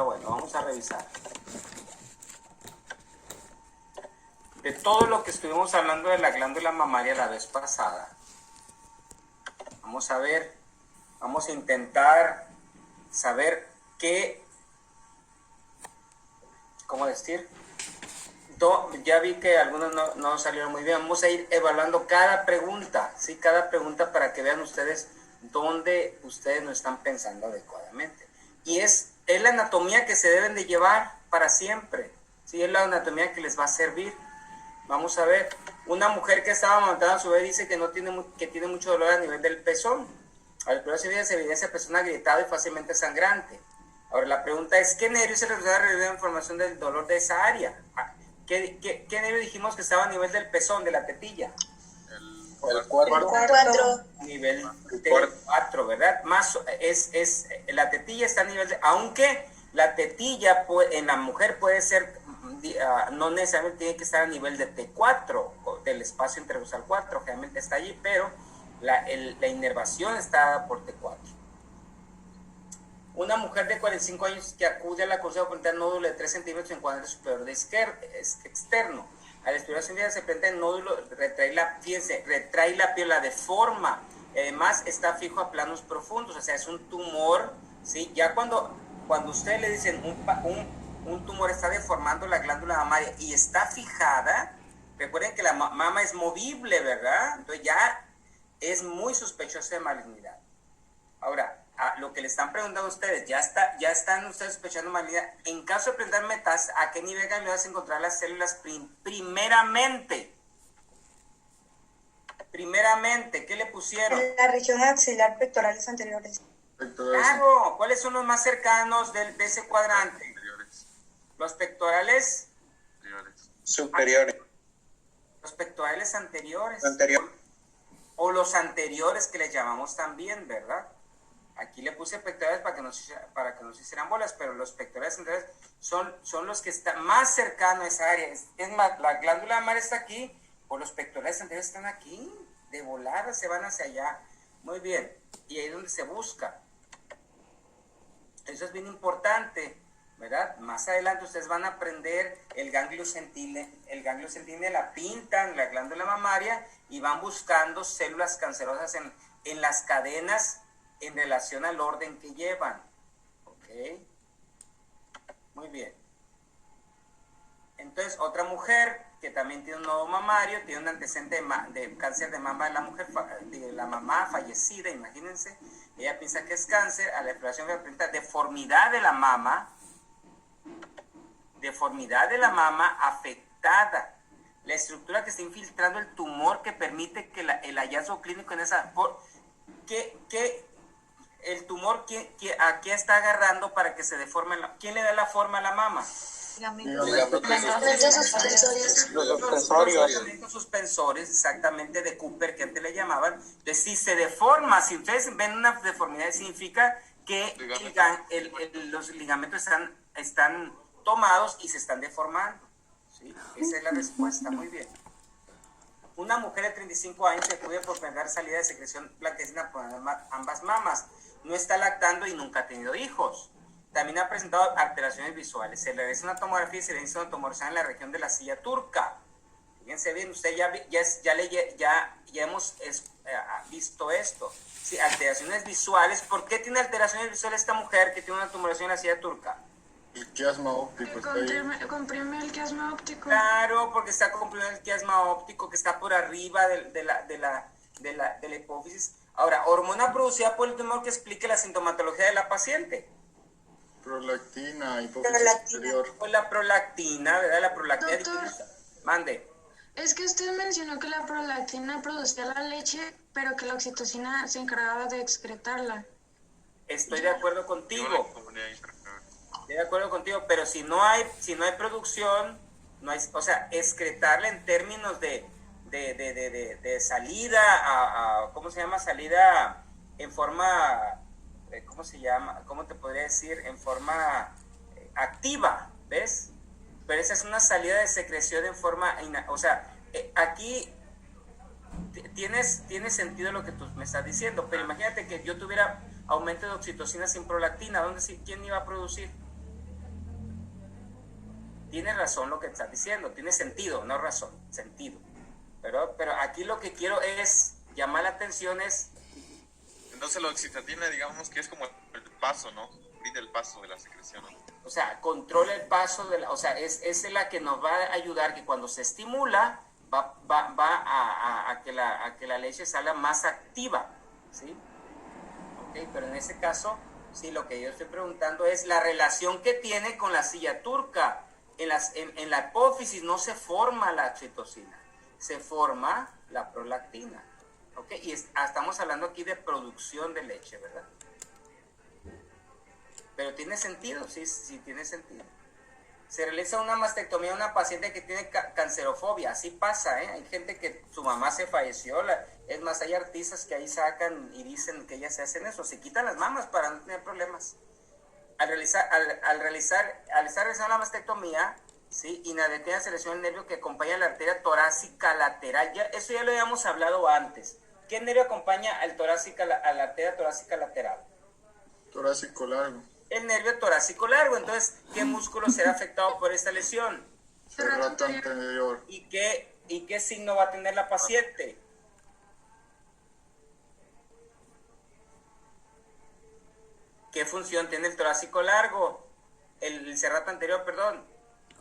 está bueno, vamos a revisar. De todo lo que estuvimos hablando de la glándula mamaria la vez pasada, vamos a ver, vamos a intentar saber qué, ¿cómo decir? Ya vi que algunos no salieron muy bien. Vamos a ir evaluando cada pregunta, ¿sí? Cada pregunta para que vean ustedes dónde ustedes no están pensando adecuadamente. Y es la anatomía que se deben de llevar para siempre, ¿sí? Es la anatomía que les va a servir. Vamos a ver, una mujer que estaba amamantando a su bebé dice que tiene mucho dolor a nivel del pezón. Al primero se evidencia pezón agrietado y fácilmente sangrante. Ahora la pregunta es, ¿qué nervio se refiere a la información del dolor de esa área? ¿Qué nervio dijimos que estaba a nivel del pezón, de la tetilla? El cuarto. Nivel T4, ¿verdad? La tetilla está a nivel de... Aunque la tetilla en la mujer puede ser, no necesariamente tiene que estar a nivel de T4, del espacio intercostal 4, generalmente está allí, pero la inervación está por T4. Una mujer de 45 años que acude a la consulta presenta nódulo de 3 centímetros en cuadrante superior externo. Al explorar se presenta el nódulo, retrae la piel, la deforma. Además, está fijo a planos profundos, o sea, es un tumor, ¿sí? Ya cuando ustedes le dicen un tumor está deformando la glándula mamaria y está fijada, recuerden que la mama es movible, ¿verdad? Entonces ya es muy sospechoso de malignidad. Ahora, lo que le están preguntando a ustedes, ya están ustedes sospechando malignidad. En caso de presentar metástasis, ¿a qué nivel ganglionar se encontrar las células primeramente? Primeramente, ¿qué le pusieron? En la región axilar, pectorales anteriores. Claro, ¿cuáles son los más cercanos de ese cuadrante? Anteriores. Los pectorales Superiores. Los pectorales anteriores. Anterior. O los anteriores que les llamamos también, ¿verdad? Aquí le puse pectorales para que no se hicieran bolas, pero los pectorales anteriores son los que están más cercanos a esa área. Es más, la glándula mamaria está aquí, o los pectorales anteriores están aquí, de volada se van hacia allá. Muy bien, y ahí es donde se busca. Eso es bien importante, ¿verdad? Más adelante ustedes van a aprender el ganglio centinela, pintan la glándula mamaria y van buscando células cancerosas en las cadenas en relación al orden que llevan. ¿Ok? Muy bien. Entonces, otra mujer que también tiene un nodo mamario, tiene un antecedente de cáncer de mama de la mamá fallecida, imagínense. Ella piensa que es cáncer, a la exploración presenta deformidad de la mama afectada. La estructura que está infiltrando el tumor que permite que el hallazgo clínico en esa... el tumor, ¿a qué está agarrando para que se deforme? ¿Quién le da la forma a la mama? Los suspensores, exactamente, de Cooper, que antes le llamaban. Entonces, si se deforma, si ustedes ven una deformidad, significa que los ligamentos están tomados y se están deformando. ¿Sí? Esa es la respuesta, muy bien. Una mujer de 35 años se acude por primera salida de secreción blanquecina por ambas mamas. No está lactando y nunca ha tenido hijos. También ha presentado alteraciones visuales. Se le realiza una tomografía y se le hizo una tomografía en la región de la silla turca. Fíjense bien, usted ya hemos visto esto. Sí, alteraciones visuales. ¿Por qué tiene alteraciones visuales esta mujer que tiene una tomografía en la silla turca? El quiasma óptico comprime el quiasma óptico. Claro, porque está comprimiendo el quiasma óptico que está por arriba de la hipófisis. Ahora, hormona producida por el tumor que explique la sintomatología de la paciente. Prolactina, hipófisis superior. O la prolactina, ¿verdad? La prolactina. Doctor, mande. Es que usted mencionó que la prolactina producía la leche, pero que la oxitocina se encargaba de excretarla. Estoy de acuerdo contigo. Estoy de acuerdo contigo, pero si no hay producción, no hay, o sea, excretarla en términos de salida ¿cómo se llama? Salida en forma, ¿cómo se llama? ¿Cómo te podría decir? En forma activa, ¿ves? Pero esa es una salida de secreción en forma, o sea, aquí tiene sentido lo que tú me estás diciendo, pero imagínate que yo tuviera aumento de oxitocina sin prolactina, ¿quién iba a producir? Tiene razón lo que estás diciendo, tiene sentido, no razón, sentido. Pero aquí lo que quiero es llamar la atención es... Entonces la oxitocina, digamos que es como el paso, ¿no? Brinda el paso de la secreción, ¿no? O sea, controla el paso de la... O sea, es la que nos va a ayudar que cuando se estimula va a que la leche salga más activa, ¿sí? Ok, pero en ese caso, sí, lo que yo estoy preguntando es la relación que tiene con la silla turca. En la apófisis no se forma la oxitocina, se forma la prolactina. ¿Ok? Y estamos hablando aquí de producción de leche, ¿verdad? Pero tiene sentido, sí tiene sentido. Se realiza una mastectomía a una paciente que tiene cancerofobia, así pasa, ¿eh? Hay gente que su mamá se falleció, es más, hay artistas que ahí sacan y dicen que ellas se hacen eso, se quitan las mamas para no tener problemas. Al estar realizando la mastectomía, ¿sí? Inadvertida se lesiona el nervio que acompaña la arteria torácica lateral. Eso ya lo habíamos hablado antes. ¿Qué nervio acompaña a la arteria torácica lateral? Torácico largo. El nervio torácico largo. Entonces, ¿qué músculo será afectado por esta lesión? Serrato anterior. ¿Y qué signo va a tener la paciente? ¿Qué función tiene el torácico largo? El serrato anterior, perdón.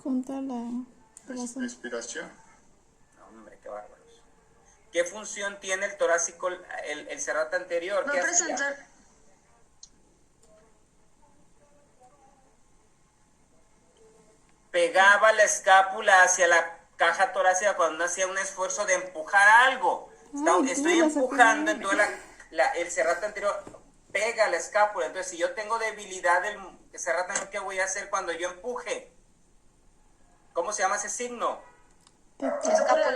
Junta la Respiración. No, hombre, qué bárbaros. ¿Qué función tiene el torácico, el serrato anterior? Va ¿Qué a presentar. hacía? Pegaba la escápula hacia la caja torácica cuando hacía un esfuerzo de empujar algo. Estoy empujando, entonces el serrato anterior pega la escápula. Entonces, si yo tengo debilidad del serrato anterior, ¿qué voy a hacer cuando yo empuje? ¿Cómo se llama ese signo? Escápula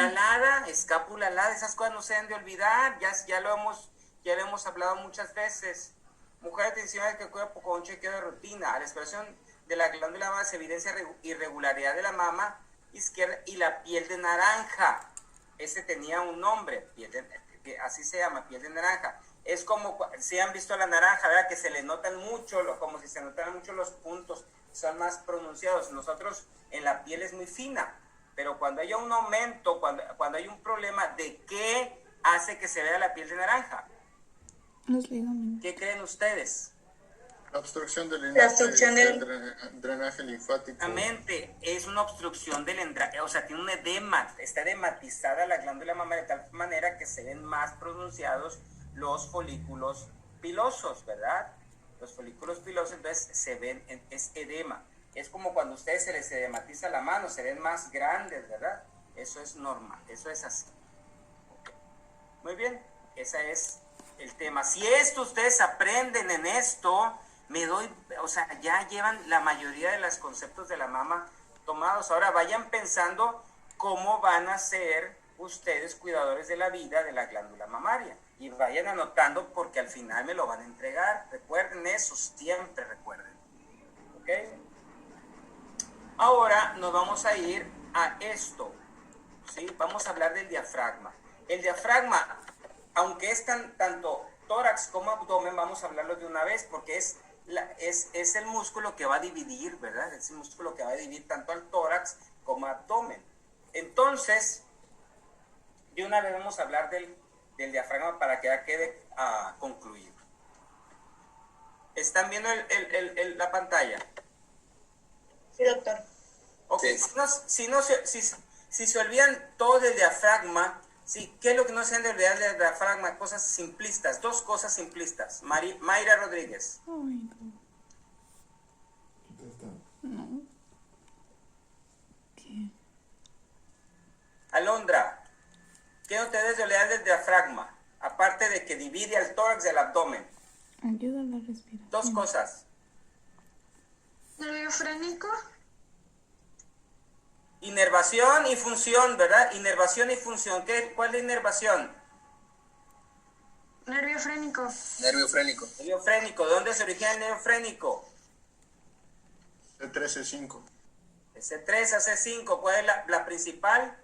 alada, esas cosas no se deben de olvidar, ya lo hemos hablado muchas veces. Mujeres tensiones que cuidan con un chequeo de rutina. A la expresión de la glándula mama se evidencia irregularidad de la mama izquierda y la piel de naranja. Ese tenía un nombre, así se llama, piel de naranja. Es como si han visto la naranja, ¿verdad? Que se le notan mucho, como si se notaran mucho los puntos, son más pronunciados. Nosotros en la piel es muy fina, pero cuando haya un aumento, cuando hay un problema, ¿de qué hace que se vea la piel de naranja? Los ligamentos. ¿Qué creen ustedes? La obstrucción del drenaje linfático. Exactamente, es una obstrucción del drenaje, o sea, tiene un edema, está edematizada la glándula mamaria de tal manera que se ven más pronunciados los folículos pilosos, ¿verdad? Los folículos pilosos, entonces se ven, es edema. Es como cuando a ustedes se les edematiza la mano, se ven más grandes, ¿verdad? Eso es normal, eso es así. Muy bien, ese es el tema. Si ustedes aprenden en esto, ya llevan la mayoría de los conceptos de la mama tomados. Ahora vayan pensando cómo van a ser ustedes cuidadores de la vida de la glándula mamaria. Y vayan anotando porque al final me lo van a entregar. Recuerden eso, siempre recuerden. ¿Ok? Ahora nos vamos a ir a esto. ¿Sí? Vamos a hablar del diafragma. El diafragma, aunque es tanto tórax como abdomen, vamos a hablarlo de una vez porque es el músculo que va a dividir, ¿verdad? Es el músculo que va a dividir tanto al tórax como abdomen. Entonces, de una vez vamos a hablar del diafragma para que ya quede concluido. ¿Están viendo la pantalla? Sí, doctor. Ok, sí. Si se olvidan todo del diafragma, sí, ¿qué es lo que no se han de olvidar del diafragma? Cosas simplistas, dos cosas simplistas. Mayra Rodríguez. Ay, no. ¿Qué? Alondra, ¿qué no te debes de olvidar del diafragma? Aparte de que divide al tórax del abdomen. Ayuda a la respiración. Dos cosas. Nervio frénico. Inervación y función, ¿verdad? Inervación y función. ¿Cuál es inervación? Nervio frénico. Nervio frénico. Nervio frénico. ¿De dónde se origina el nervio frénico? C3, C5. C3 a C5. ¿Cuál es la principal?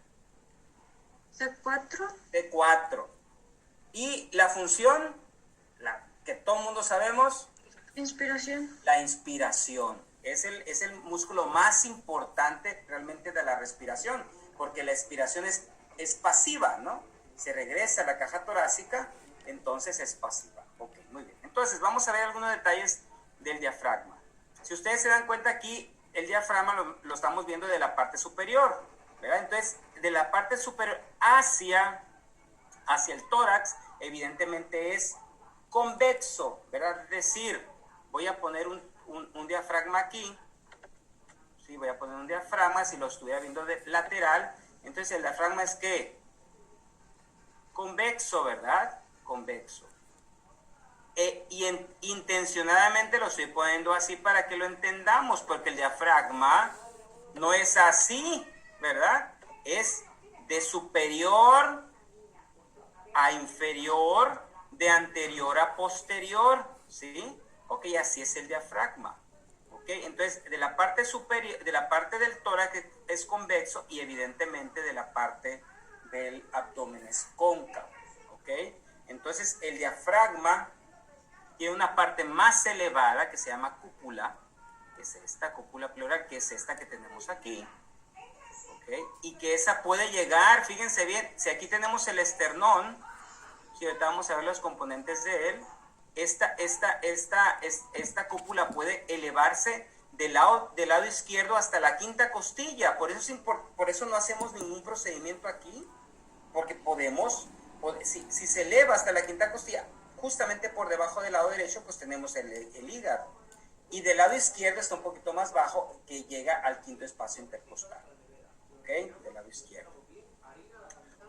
C4. C4. Y la función, la que todo el mundo sabemos, Inspiración. la inspiración. es el músculo más importante realmente de la respiración, porque la expiración es pasiva, ¿no? Se regresa a la caja torácica, entonces es pasiva. Ok, muy bien. Entonces, vamos a ver algunos detalles del diafragma. Si ustedes se dan cuenta aquí, el diafragma lo estamos viendo de la parte superior, ¿verdad? Entonces, de la parte superior hacia el tórax, evidentemente es convexo, ¿verdad? Es decir, voy a poner un diafragma aquí, ¿sí? Voy a poner un diafragma, si lo estuviera viendo de lateral, entonces el diafragma es ¿qué? Convexo, ¿verdad? Convexo. Intencionadamente lo estoy poniendo así para que lo entendamos, porque el diafragma no es así, ¿verdad? Es de superior a inferior, de anterior a posterior, ¿sí? Ok, así es el diafragma. Ok, entonces de la parte superior, de la parte del tórax es convexo y evidentemente de la parte del abdomen es cóncavo. Ok, entonces el diafragma tiene una parte más elevada que se llama cúpula, que es esta cúpula pleural, que es esta que tenemos aquí. ¿Okay? Y que esa puede llegar, fíjense bien, si aquí tenemos el esternón, si ahorita vamos a ver los componentes de él, esta cúpula puede elevarse del lado izquierdo hasta la quinta costilla. Por eso no hacemos ningún procedimiento aquí, porque si se eleva hasta la quinta costilla, justamente por debajo del lado derecho, pues tenemos el hígado. Y del lado izquierdo está un poquito más bajo, que llega al quinto espacio intercostal. ¿Ok? Del lado izquierdo.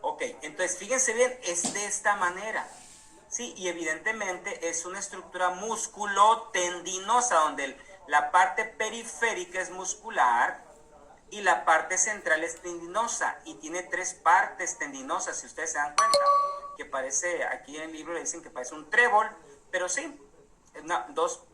Ok, entonces fíjense bien, es de esta manera. Sí, y evidentemente es una estructura musculotendinosa, donde la parte periférica es muscular y la parte central es tendinosa. Y tiene 3 partes tendinosas, si ustedes se dan cuenta. Que parece, aquí en el libro le dicen que parece un trébol, pero sí, dos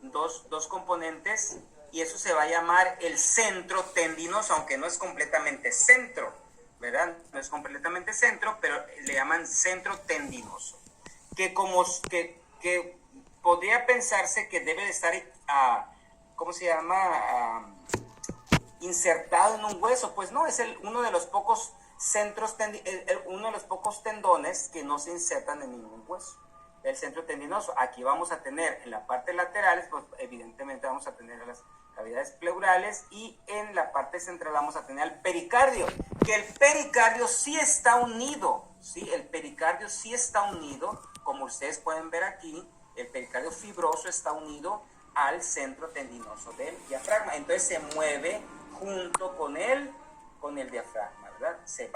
componentes, y eso se va a llamar el centro tendinoso, aunque no es completamente centro, ¿verdad? No es completamente centro, pero le llaman centro tendinoso, que podría pensarse que debe de estar, ¿cómo se llama? Insertado en un hueso. Pues no, es uno de los pocos uno de los pocos tendones que no se insertan en ningún hueso, el centro tendinoso. Aquí vamos a tener en la parte lateral, pues evidentemente vamos a tener las cavidades pleurales, y en la parte central vamos a tener el pericardio, que el pericardio sí está unido, ¿sí? El pericardio sí está unido, como ustedes pueden ver aquí, el pericardio fibroso está unido al centro tendinoso del diafragma, entonces se mueve junto con el diafragma, ¿verdad? Se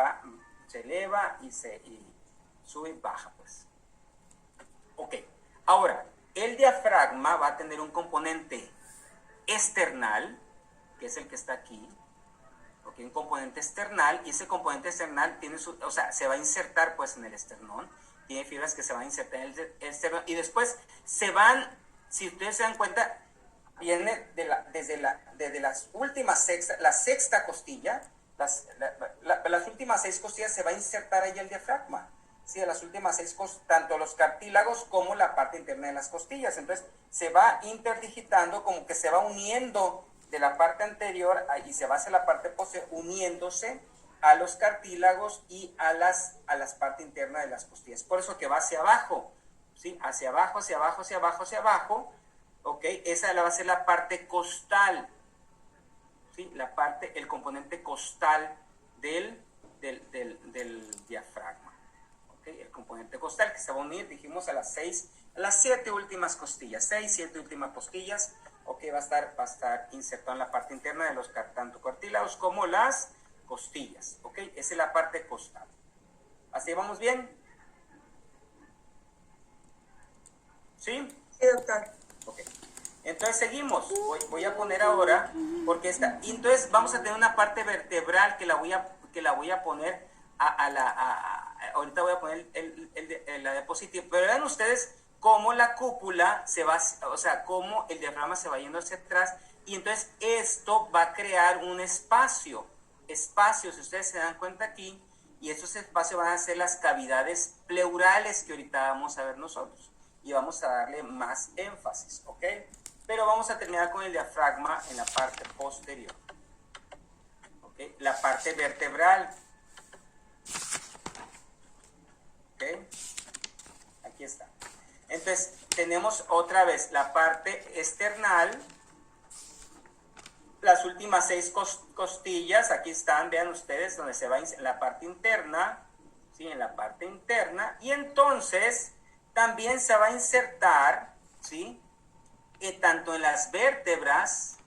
eleva y sube y baja, pues. Ok, ahora, el diafragma va a tener un componente external, que es el que está aquí, ¿ok? Un componente external, y ese componente external se va a insertar, pues, en el esternón, tiene fibras que se van a insertar en el esternón, y después se van, si ustedes se dan cuenta, viene desde las últimas la sexta costilla, las últimas 6 costillas se va a insertar ahí el diafragma. Sí, de las últimas 6 costillas, tanto los cartílagos como la parte interna de las costillas. Entonces se va interdigitando, como que se va uniendo de la parte anterior y se va hacia la parte posterior, uniéndose a los cartílagos y a las partes internas de las costillas. Por eso que va hacia abajo, ¿sí? Hacia abajo, hacia abajo, hacia abajo, hacia abajo. ¿Ok? Esa va a ser la parte costal. ¿Sí? El componente costal del diafragma. ¿Okay? El componente costal que se va a unir, dijimos, a las 7 últimas costillas. 6, 7 últimas costillas. ¿Ok? Va a estar insertado en la parte interna de los tanto cartílagos como las costillas. ¿Ok? Esa es la parte costal. ¿Así vamos bien? ¿Sí? Sí, doctor. Ok. Entonces seguimos, voy a poner ahora, porque y entonces vamos a tener una parte vertebral que la voy a poner ahorita voy a poner la diapositiva, pero vean ustedes cómo la cúpula cómo el diafragma se va yendo hacia atrás, y entonces esto va a crear un espacio, si ustedes se dan cuenta aquí, y esos espacios van a ser las cavidades pleurales que ahorita vamos a ver nosotros, y vamos a darle más énfasis, ¿ok? pero vamos a terminar con el diafragma en la parte posterior. ¿Okay? La parte vertebral. ¿Okay? Aquí está. Entonces, tenemos otra vez la parte external, las últimas 6 costillas, aquí están, vean ustedes, donde se va en la parte interna, ¿sí? En la parte interna, y entonces también se va a insertar, ¿sí? Tanto en las vértebras,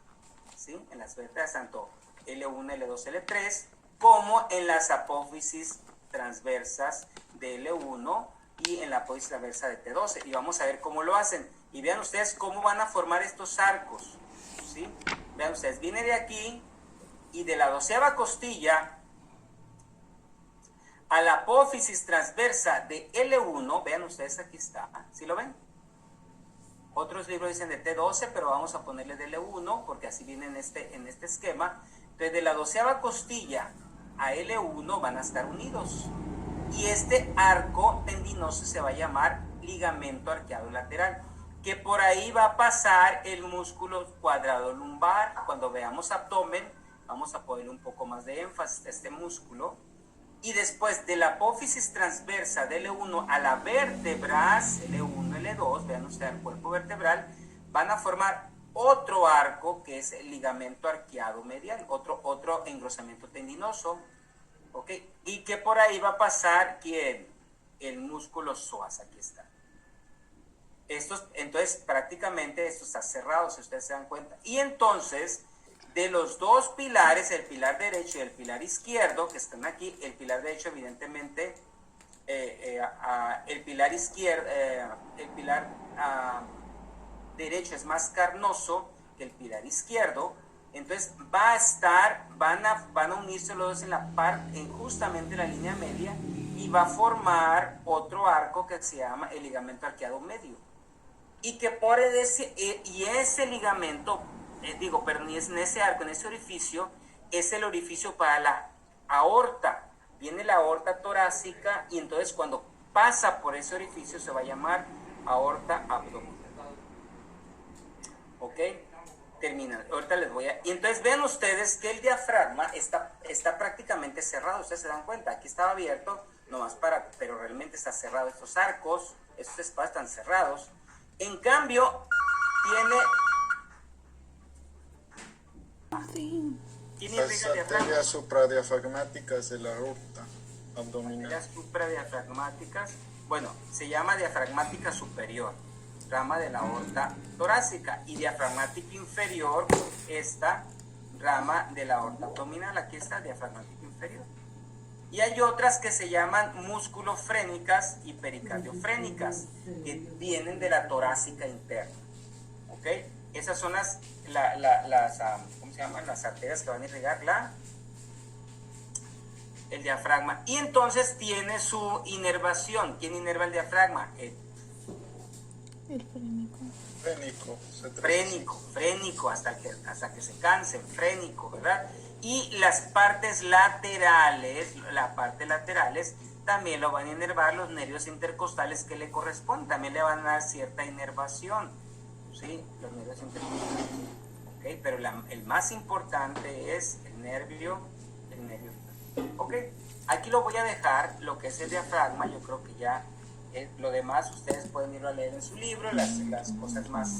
¿sí? En las vértebras, tanto L1, L2, L3, como en las apófisis transversas de L1 y en la apófisis transversa de T12. Y vamos a ver cómo lo hacen. Y vean ustedes cómo van a formar estos arcos, ¿sí? Vean ustedes, viene de aquí y de la 12ª costilla a la apófisis transversa de L1, vean ustedes, aquí está, ¿sí lo ven? Otros libros dicen de T12, pero vamos a ponerle de L1 porque así viene en este esquema. Entonces, de la 12ª costilla a L1 van a estar unidos. Y este arco tendinoso se va a llamar ligamento arqueado lateral, que por ahí va a pasar el músculo cuadrado lumbar. Cuando veamos abdomen, vamos a ponerle un poco más de énfasis a este músculo. Y después de la apófisis transversa de L1 a la vértebras, L1, L2, vean ustedes el cuerpo vertebral, van a formar otro arco que es el ligamento arqueado medial, otro engrosamiento tendinoso, ¿ok? Y que por ahí va a pasar, ¿quién? El músculo psoas, aquí está. Entonces, prácticamente esto está cerrado, si ustedes se dan cuenta. Y entonces, de los dos pilares, el pilar derecho y el pilar izquierdo, que están aquí, el pilar derecho, evidentemente, el pilar izquierdo, el pilar derecho es más carnoso que el pilar izquierdo. Entonces, van a unirse los dos en la parte, justamente en la línea media, y va a formar otro arco que se llama el ligamento arqueado medio. Y que por ese ligamento, en ese arco, en ese orificio, es el orificio para la aorta. Viene la aorta torácica y entonces cuando pasa por ese orificio se va a llamar aorta abdominal. ¿Ok? Termina. Ahorita les voy a... Y entonces vean ustedes que el diafragma está prácticamente cerrado. Ustedes se dan cuenta. Aquí estaba abierto, pero realmente está cerrado. Estos arcos, estos espacios están cerrados. En cambio, tiene las arterias supradiafragmáticas de la aorta abdominal. Arterias supradiafragmáticas, bueno, se llama diafragmática superior, rama de la aorta torácica, y diafragmática inferior, esta rama de la aorta abdominal. Aquí está diafragmática inferior. Y hay otras que se llaman musculofrénicas y pericardiofrénicas, que vienen de la torácica interna. ¿Ok? Esas son ¿cómo se llaman? Las arterias que van a irrigar el diafragma. Y entonces tiene su inervación. ¿Quién inerva el diafragma? El frénico. Frénico, hasta que se cansen, frénico, ¿verdad? Y las partes laterales, también lo van a inervar los nervios intercostales que le corresponden, también le van a dar cierta inervación, ¿sí? Los nervios intercostales, ¿ok? Pero el más importante es el nervio, ¿ok? Aquí lo voy a dejar, lo que es el diafragma. Yo creo que ya lo demás ustedes pueden irlo a leer en su libro, las cosas más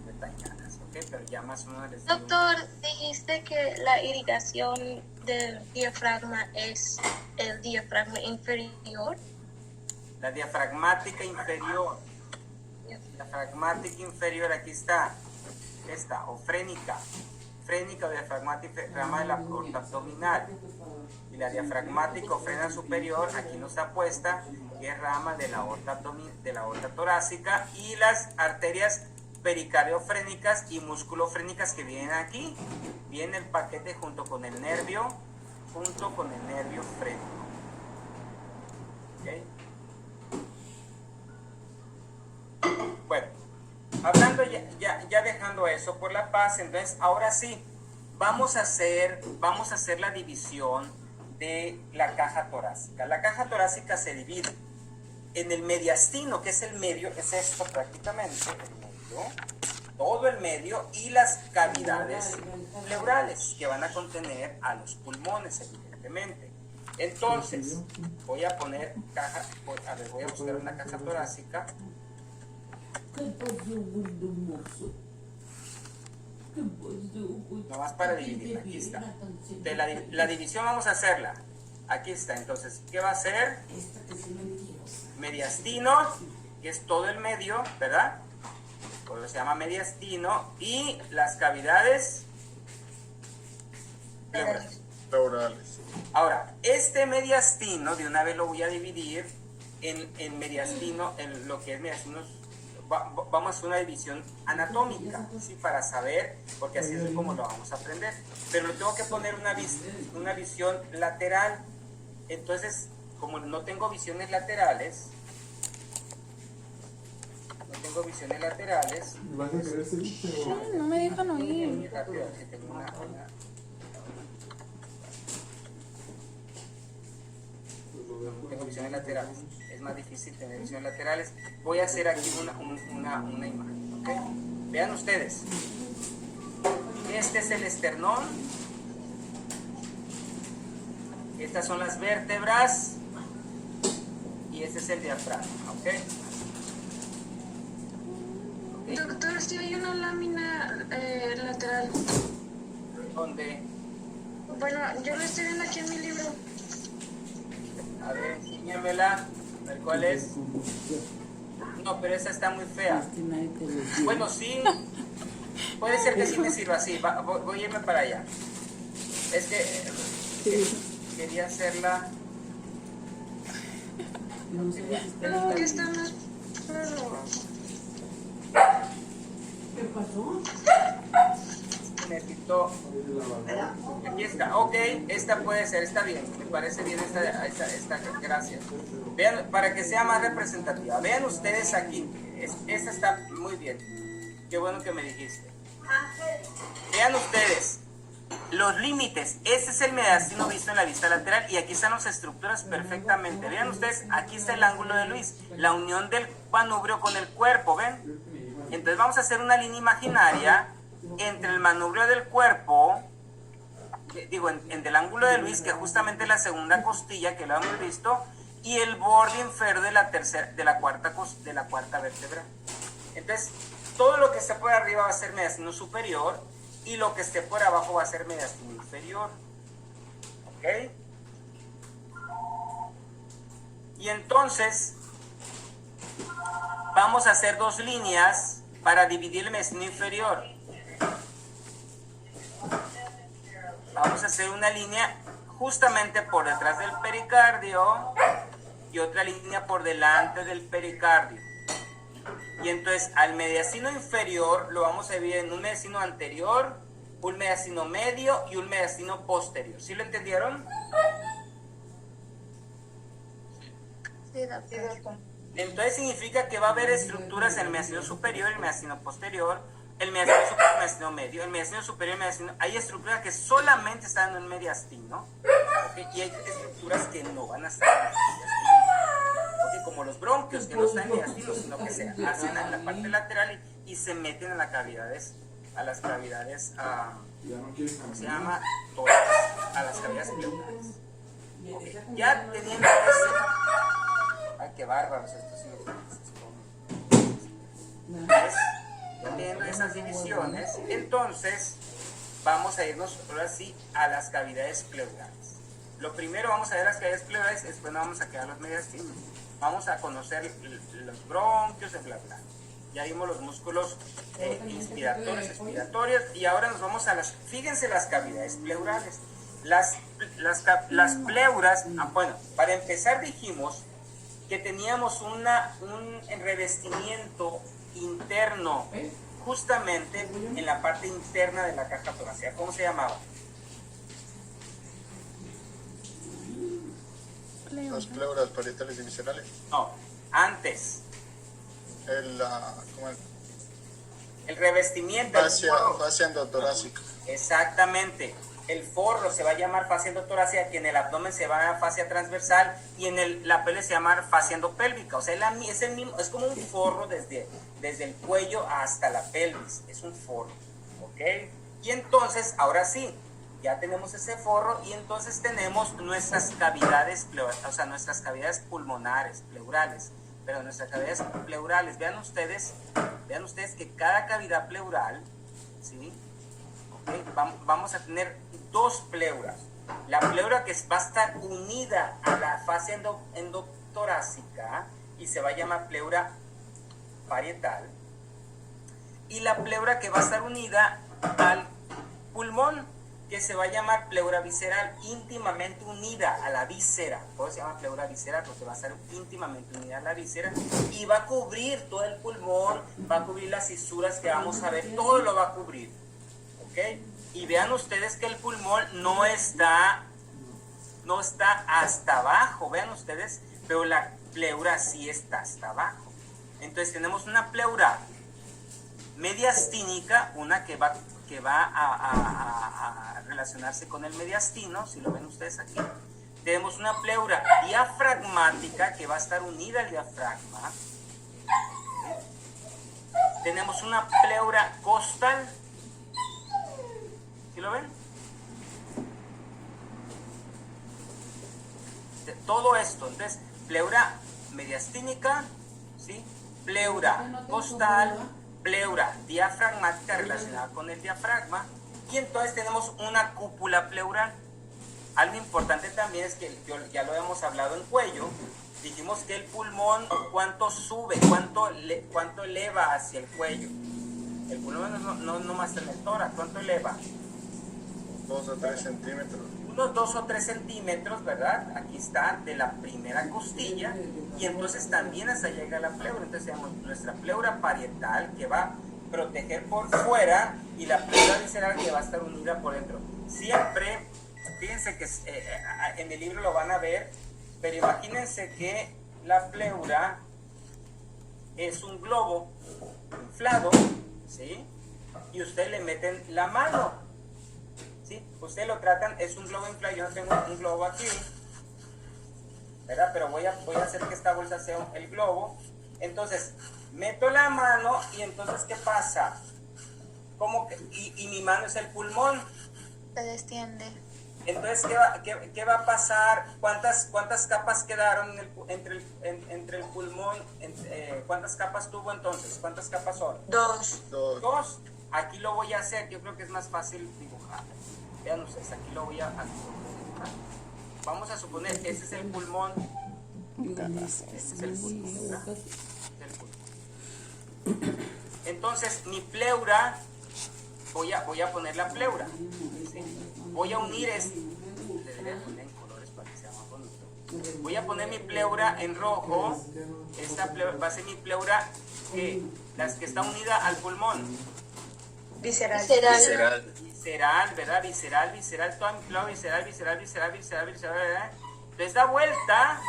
detalladas, ¿ok? Pero ya más o menos les digo. Doctor, dijiste que la irrigación del diafragma es el diafragma inferior. La diafragmática inferior. Diafragmática inferior, aquí está. Esta, o frénica. Frénica o diafragmática, rama de la aorta abdominal. Y la diafragmática o frena superior, aquí no está puesta, que es rama de la aorta torácica. Y las arterias pericardiofrénicas y musculofrénicas que vienen aquí, viene el paquete junto con el nervio frénico. ¿Okay? Bueno, hablando ya dejando eso por la paz, entonces ahora sí, vamos a hacer la división de la caja torácica. La caja torácica se divide en el mediastino, que es el medio, es esto prácticamente, el medio, todo el medio y las cavidades pleurales que van a contener a los pulmones, evidentemente. Entonces, voy a poner voy a buscar una caja torácica. Nomás para dividir, aquí está. La división vamos a hacerla. Aquí está, entonces, ¿qué va a ser? Mediastino, que es todo el medio, ¿verdad? Por eso se llama mediastino. Y las cavidades pleurales. Ahora, este mediastino, de una vez lo voy a dividir en mediastino, en lo que es mediastino. Vamos a hacer una división anatómica, ¿sí? Para saber, porque así es como lo vamos a aprender. Pero le tengo que poner una visión lateral. Entonces, como no tengo visiones laterales, No me dejan oír. muy rápido, que tengo no tengo visiones laterales, es más difícil tener visiones laterales. Voy a hacer aquí una imagen, ¿ok? Vean ustedes, este es el esternón, estas son las vértebras y este es el diafragma, ¿ok? Doctor, si hay una lámina lateral. ¿Dónde? Bueno, yo lo estoy viendo aquí en mi libro. A ver, enséñamela, a ver cuál es. No, pero esa está muy fea. Bueno, sí, puede ser que sí me sirva, sí, voy a irme para allá. Es que quería hacerla. No, que está más... ¿Qué pasó? Necesito. Aquí está, ok, esta puede ser, está bien, me parece bien esta, gracias. Vean, para que sea más representativa, vean ustedes aquí, esta está muy bien, qué bueno que me dijiste. Vean ustedes, los límites, este es el mediastino visto en la vista lateral y aquí están las estructuras perfectamente. Vean ustedes, aquí está el ángulo de Luis, la unión del manubrio con el cuerpo, ¿ven? Entonces vamos a hacer una línea imaginaria entre el manubrio del cuerpo, digo, entre el ángulo de Luis, que justamente es la segunda costilla que lo hemos visto, y el borde inferior de la cuarta vértebra. Entonces, todo lo que esté por arriba va a ser mediastino superior y lo que esté por abajo va a ser mediastino inferior. ¿Ok? Y entonces, vamos a hacer dos líneas para dividir el mediastino inferior. Vamos a hacer una línea justamente por detrás del pericardio y otra línea por delante del pericardio. Y entonces al mediastino inferior lo vamos a dividir en un mediastino anterior, un mediastino medio y un mediastino posterior. ¿Sí lo entendieron? Sí, doctor. Entonces significa que va a haber estructuras en el mediastino superior y el mediastino posterior, el mediastino superior, el mediastino medio, el mediastino superior, el mediastino... Hay estructuras que solamente están en el mediastino, ¿okay? Y hay estructuras que no van a estar en el mediastino, ¿okay? Como los bronquios, que no están en el mediastino, sino que se hacen en la parte lateral y se meten en las cavidades, ¿cómo se llama? Todas, a las cavidades pleurales. Okay. Ya teniendo eso... Ay, qué bárbaros estos hijos. Teniendo esas divisiones, entonces vamos a irnos ahora sí a las cavidades pleurales. Lo primero vamos a ver las cavidades pleurales, después nos vamos a quedar los mediastinos. Vamos a conocer los bronquios, bla bla. Ya vimos los músculos inspiratorios, expiratorios, y ahora nos vamos a fíjense las cavidades pleurales. Las pleuras, bueno, para empezar dijimos que teníamos un revestimiento interno, justamente en la parte interna de la caja torácica. ¿Cómo se llamaba? Las pleuras parietales divisionales. No, antes. ¿Cómo El revestimiento. fascia endotorácica. Exactamente. el forro se va a llamar fascia endotorácica, que en el abdomen se va a llamar fascia transversal y en la pelvis se llama fascia endopélvica. O sea, es el mismo, es como un forro desde el cuello hasta la pelvis, es un forro, ¿ok? Y entonces, ahora sí, ya tenemos ese forro y entonces tenemos nuestras cavidades, o sea, nuestras cavidades pulmonares, pleurales, pero nuestras cavidades pleurales, vean ustedes que cada cavidad pleural, ¿sí? ¿Okay? Vamos a tener dos pleuras. La pleura que va a estar unida a la fascia endotorácica y se va a llamar pleura parietal, y la pleura que va a estar unida al pulmón, que se va a llamar pleura visceral, íntimamente unida a la víscera. Por eso se llama pleura visceral, porque va a estar íntimamente unida a la víscera y va a cubrir todo el pulmón, va a cubrir las fisuras que vamos a ver, todo lo va a cubrir, ¿ok? Y vean ustedes que el pulmón no está hasta abajo, vean ustedes, pero la pleura sí está hasta abajo. Entonces tenemos una pleura mediastínica, una que va a relacionarse con el mediastino, si lo ven ustedes aquí. Tenemos una pleura diafragmática que va a estar unida al diafragma. Tenemos una pleura costal, ¿sí lo ven? Todo esto, entonces, pleura mediastínica, ¿sí? Pleura costal, pleura diafragmática relacionada con el diafragma, y entonces tenemos una cúpula pleural. Algo importante también es que ya lo hemos hablado en cuello, dijimos que el pulmón, ¿cuánto sube? ¿Cuánto eleva hacia el cuello? El pulmón no más en el tórax, ¿cuánto eleva? 2 a 3 centímetros. Unos 2 o 3 centímetros, ¿verdad? Aquí está, de la primera costilla, y entonces también hasta llega la pleura. Entonces tenemos nuestra pleura parietal, que va a proteger por fuera, y la pleura visceral, que va a estar unida por dentro. Siempre, fíjense que en el libro lo van a ver, pero imagínense que la pleura es un globo inflado, ¿sí? Y ustedes le meten la mano, ¿sí? Ustedes lo tratan, es un globo inflado. Yo no tengo un globo aquí, ¿verdad? Pero voy a hacer que esta bolsa sea el globo. Entonces, meto la mano y entonces, ¿qué pasa? ¿Cómo que? Y mi mano es el pulmón. Se destiende. Entonces, ¿qué va a pasar? ¿Cuántas capas quedaron entre el pulmón? ¿Cuántas capas tuvo entonces? ¿Cuántas capas son? 2. 2. Aquí lo voy a hacer, yo creo que es más fácil dibujar. Vean ustedes, aquí lo voy a dibujar. Vamos a suponer, este es el pulmón. Este es el pulmón, ¿verdad? Este es el pulmón. Entonces, mi pleura, voy a poner la pleura, ¿sí? Voy a unir le debería poner en colores para que sea más bonito. Voy a poner mi pleura en rojo. Esta pleura va a ser mi pleura, las que está unida al pulmón. Visceral, ¿verdad? Visceral, toda mi pleura visceral, ¿verdad? Entonces da vuelta,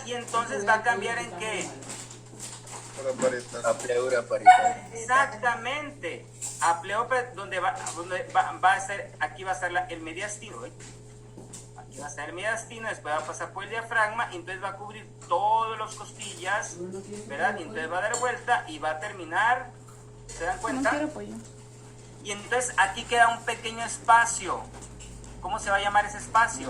y entonces va a cambiar en ¿qué? La pleura parietal. Exactamente. A pleura, donde va a ser, aquí va a estar el mediastino, ¿eh? Aquí va a estar el mediastino, después va a pasar por el diafragma, y entonces va a cubrir todas las costillas, ¿verdad? Y entonces va a dar vuelta y va a terminar, ¿se dan cuenta? No quiero pollo. Y entonces aquí queda un pequeño espacio. ¿Cómo se va a llamar ese espacio?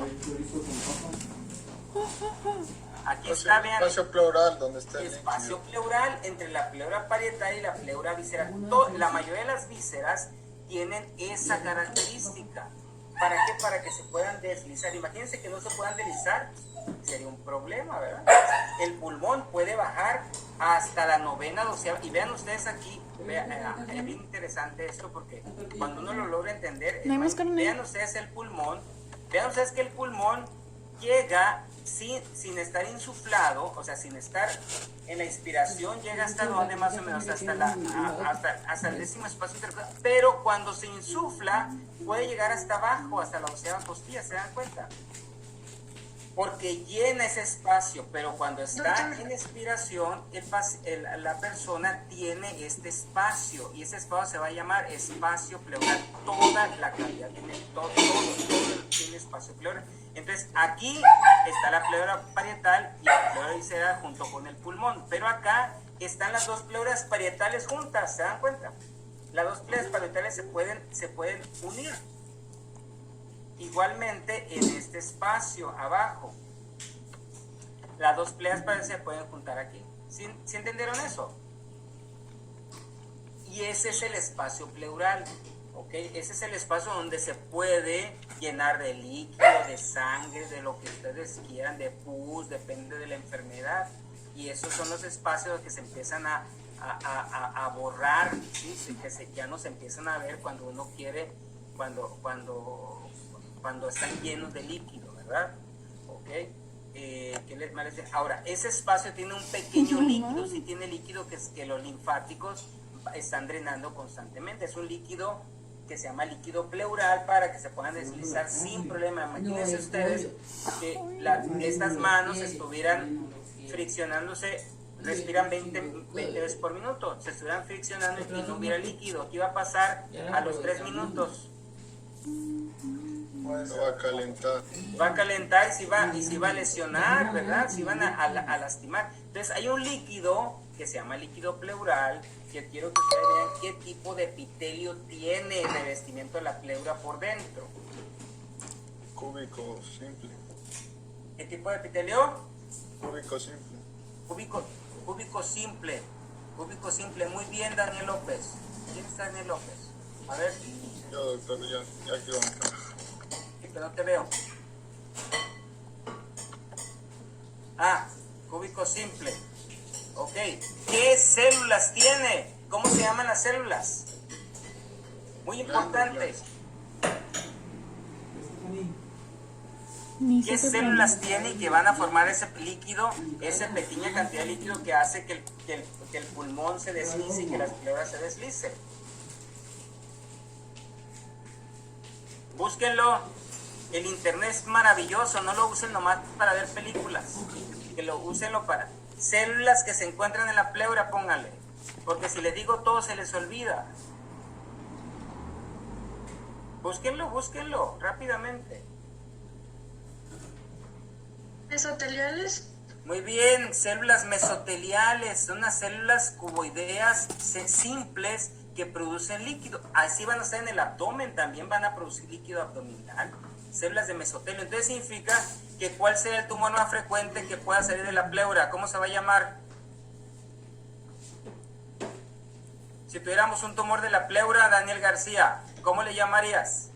Aquí está, vean. Espacio pleural, donde está el espacio pleural entre la pleura parietal y la pleura visceral. La mayoría de las vísceras tienen esa característica. ¿Para qué? Para que se puedan deslizar. Imagínense que no se puedan deslizar, sería un problema, ¿verdad? El pulmón puede bajar hasta la 9ª, 12ª. Y vean ustedes aquí, es bien interesante esto, porque cuando uno lo logra entender, vean ustedes el pulmón, vean ustedes que el pulmón llega sin estar insuflado, o sea, sin estar en la inspiración, llega hasta donde más o menos, hasta el 10º espacio intercostal, pero cuando se insufla puede llegar hasta abajo, hasta la 12ª costilla, ¿se dan cuenta? porque llena ese espacio, pero cuando está en expiración, la persona tiene este espacio, y ese espacio se va a llamar espacio pleural. Toda la cavidad tiene, todo tiene espacio pleural. Entonces, aquí está la pleura parietal y la pleura visceral junto con el pulmón, pero acá están las dos pleuras parietales juntas, ¿se dan cuenta? Las dos pleuras parietales se pueden unir. Igualmente en este espacio abajo, las dos pleuras parietales se pueden juntar aquí. ¿Sí entendieron eso? Y ese es el espacio pleural, ¿ok? Ese es el espacio donde se puede llenar de líquido, de sangre, de lo que ustedes quieran, de pus, depende de la enfermedad. Y esos son los espacios que se empiezan a borrar, ¿sí? Que ya no se empiezan a ver cuando uno quiere, cuando están llenos de líquido, ¿verdad? ¿Ok? ¿Qué les parece? Ahora, ese espacio tiene un pequeño líquido, sí tiene líquido que los linfáticos están drenando constantemente. Es un líquido que se llama líquido pleural para que se puedan deslizar sin problema. Imagínense ustedes que estas manos estuvieran friccionándose, respiran 20 veces por minuto, se estuvieran friccionando y no hubiera líquido. ¿Qué iba a pasar a los 3 minutos? Va a calentar. Va a calentar y se va a lesionar, ¿verdad? Se van a lastimar. Entonces hay un líquido que se llama líquido pleural, que quiero que ustedes vean qué tipo de epitelio tiene el revestimiento de la pleura por dentro. Cúbico simple. ¿Qué tipo de epitelio? Cúbico simple. Cúbico simple. Cúbico simple. Muy bien, Daniel López. ¿Quién es Daniel López? A ver. Yo, doctor, ya quedó acá. Sí, pero no te veo. Ah, cúbico simple. Ok. ¿Qué células tiene? ¿Cómo se llaman las células? Muy importante. ¿Qué células tiene y que van a formar ese líquido, esa pequeña cantidad de líquido que hace que el pulmón se deslice y que las pleuras se deslicen? Búsquenlo. El internet es maravilloso, no lo usen nomás para ver películas, que lo úsenlo para células que se encuentran en la pleura, pónganle, porque si les digo todo se les olvida. Búsquenlo rápidamente. ¿Mesoteliales? Muy bien, células mesoteliales, son unas células cuboideas simples que producen líquido. Así van a estar en el abdomen, también van a producir líquido abdominal. Células de mesotelio. Entonces significa que ¿cuál será el tumor más frecuente que pueda salir de la pleura? ¿Cómo se va a llamar? Si tuviéramos un tumor de la pleura, Daniel García, ¿cómo le llamarías?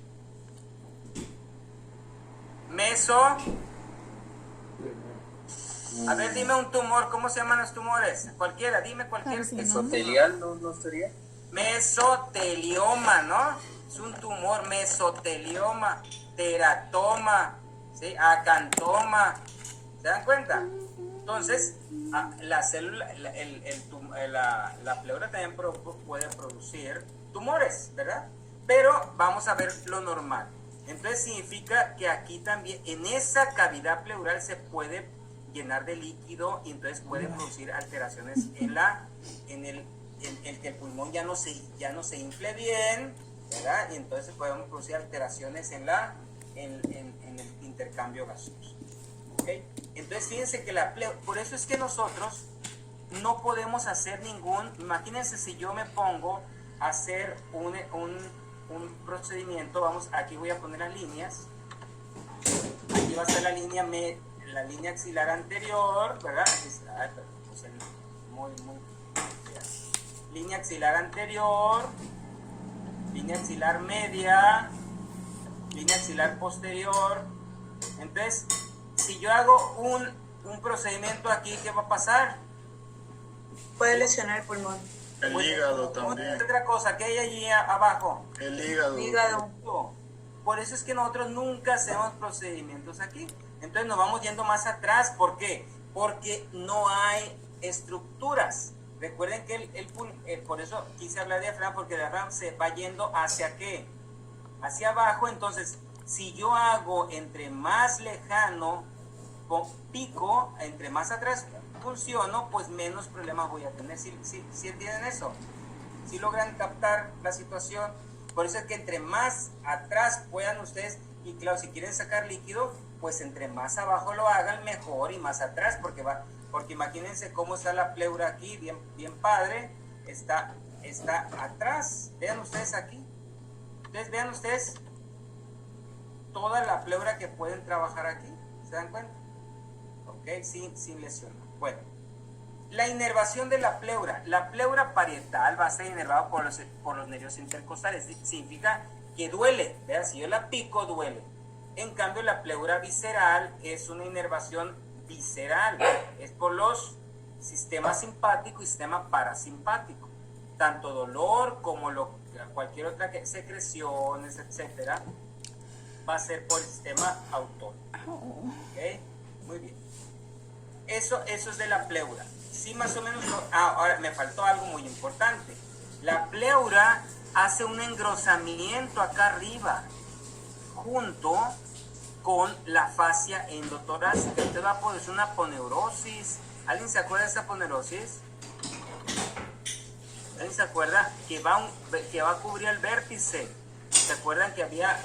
A ver, dime un tumor, ¿cómo se llaman los tumores? Cualquiera, dime cualquier. ¿Mesotelial no sería? Mesotelioma, ¿no? Es un tumor, mesotelioma, teratoma, ¿sí? Acantoma. ¿Se dan cuenta? Entonces, la célula, la pleura también puede producir tumores, ¿verdad? Pero vamos a ver lo normal. Entonces significa que aquí también, en esa cavidad pleural se puede llenar de líquido y entonces puede producir alteraciones en el que el pulmón ya no se infle bien, ¿verdad? Y entonces podemos producir alteraciones en el intercambio gaseoso. ¿Ok? Entonces fíjense que por eso es que nosotros no podemos hacer imagínense si yo me pongo a hacer un procedimiento, aquí voy a poner las líneas, aquí va a ser la línea axilar anterior, ¿verdad? Línea axilar anterior, línea axilar media, línea axilar posterior. Entonces, si yo hago un procedimiento aquí, ¿qué va a pasar? Puede lesionar el pulmón. El hígado también. Otra cosa, ¿qué hay allí abajo? El hígado. Por eso es que nosotros nunca hacemos procedimientos aquí. Entonces nos vamos yendo más atrás. ¿Por qué? Porque no hay estructuras. Recuerden que por eso quise hablar de diafragma, porque el diafragma se va yendo hacia ¿qué? Hacia abajo. Entonces, si yo hago entre más lejano pico, entre más atrás funciono, pues menos problemas voy a tener. ¿Sí entienden eso? ¿Sí logran captar la situación? Por eso es que entre más atrás puedan ustedes, y claro, si quieren sacar líquido, pues entre más abajo lo hagan, mejor, y más atrás, porque imagínense cómo está la pleura aquí, bien padre, está atrás. Vean ustedes aquí. Entonces vean ustedes toda la pleura que pueden trabajar aquí. ¿Se dan cuenta? Ok, sin lesionar. Bueno, la inervación de la pleura parietal va a ser inervada por los nervios intercostales. Significa que duele. Vean, si yo la pico, duele. En cambio, la pleura visceral es una inervación visceral. Es por los sistemas simpático y sistema parasimpático. Tanto dolor como cualquier otra secreciones, etcétera, va a ser por el sistema autónomo. ¿Ok? Muy bien. Eso es de la pleura. Sí, más o menos. Ahora me faltó algo muy importante. La pleura hace un engrosamiento acá arriba, junto con la fascia endotorácica. Entonces va a producir una aponeurosis. ¿Alguien se acuerda de esa aponeurosis? ¿Alguien se acuerda? Que va a cubrir el vértice. ¿Se acuerdan que había,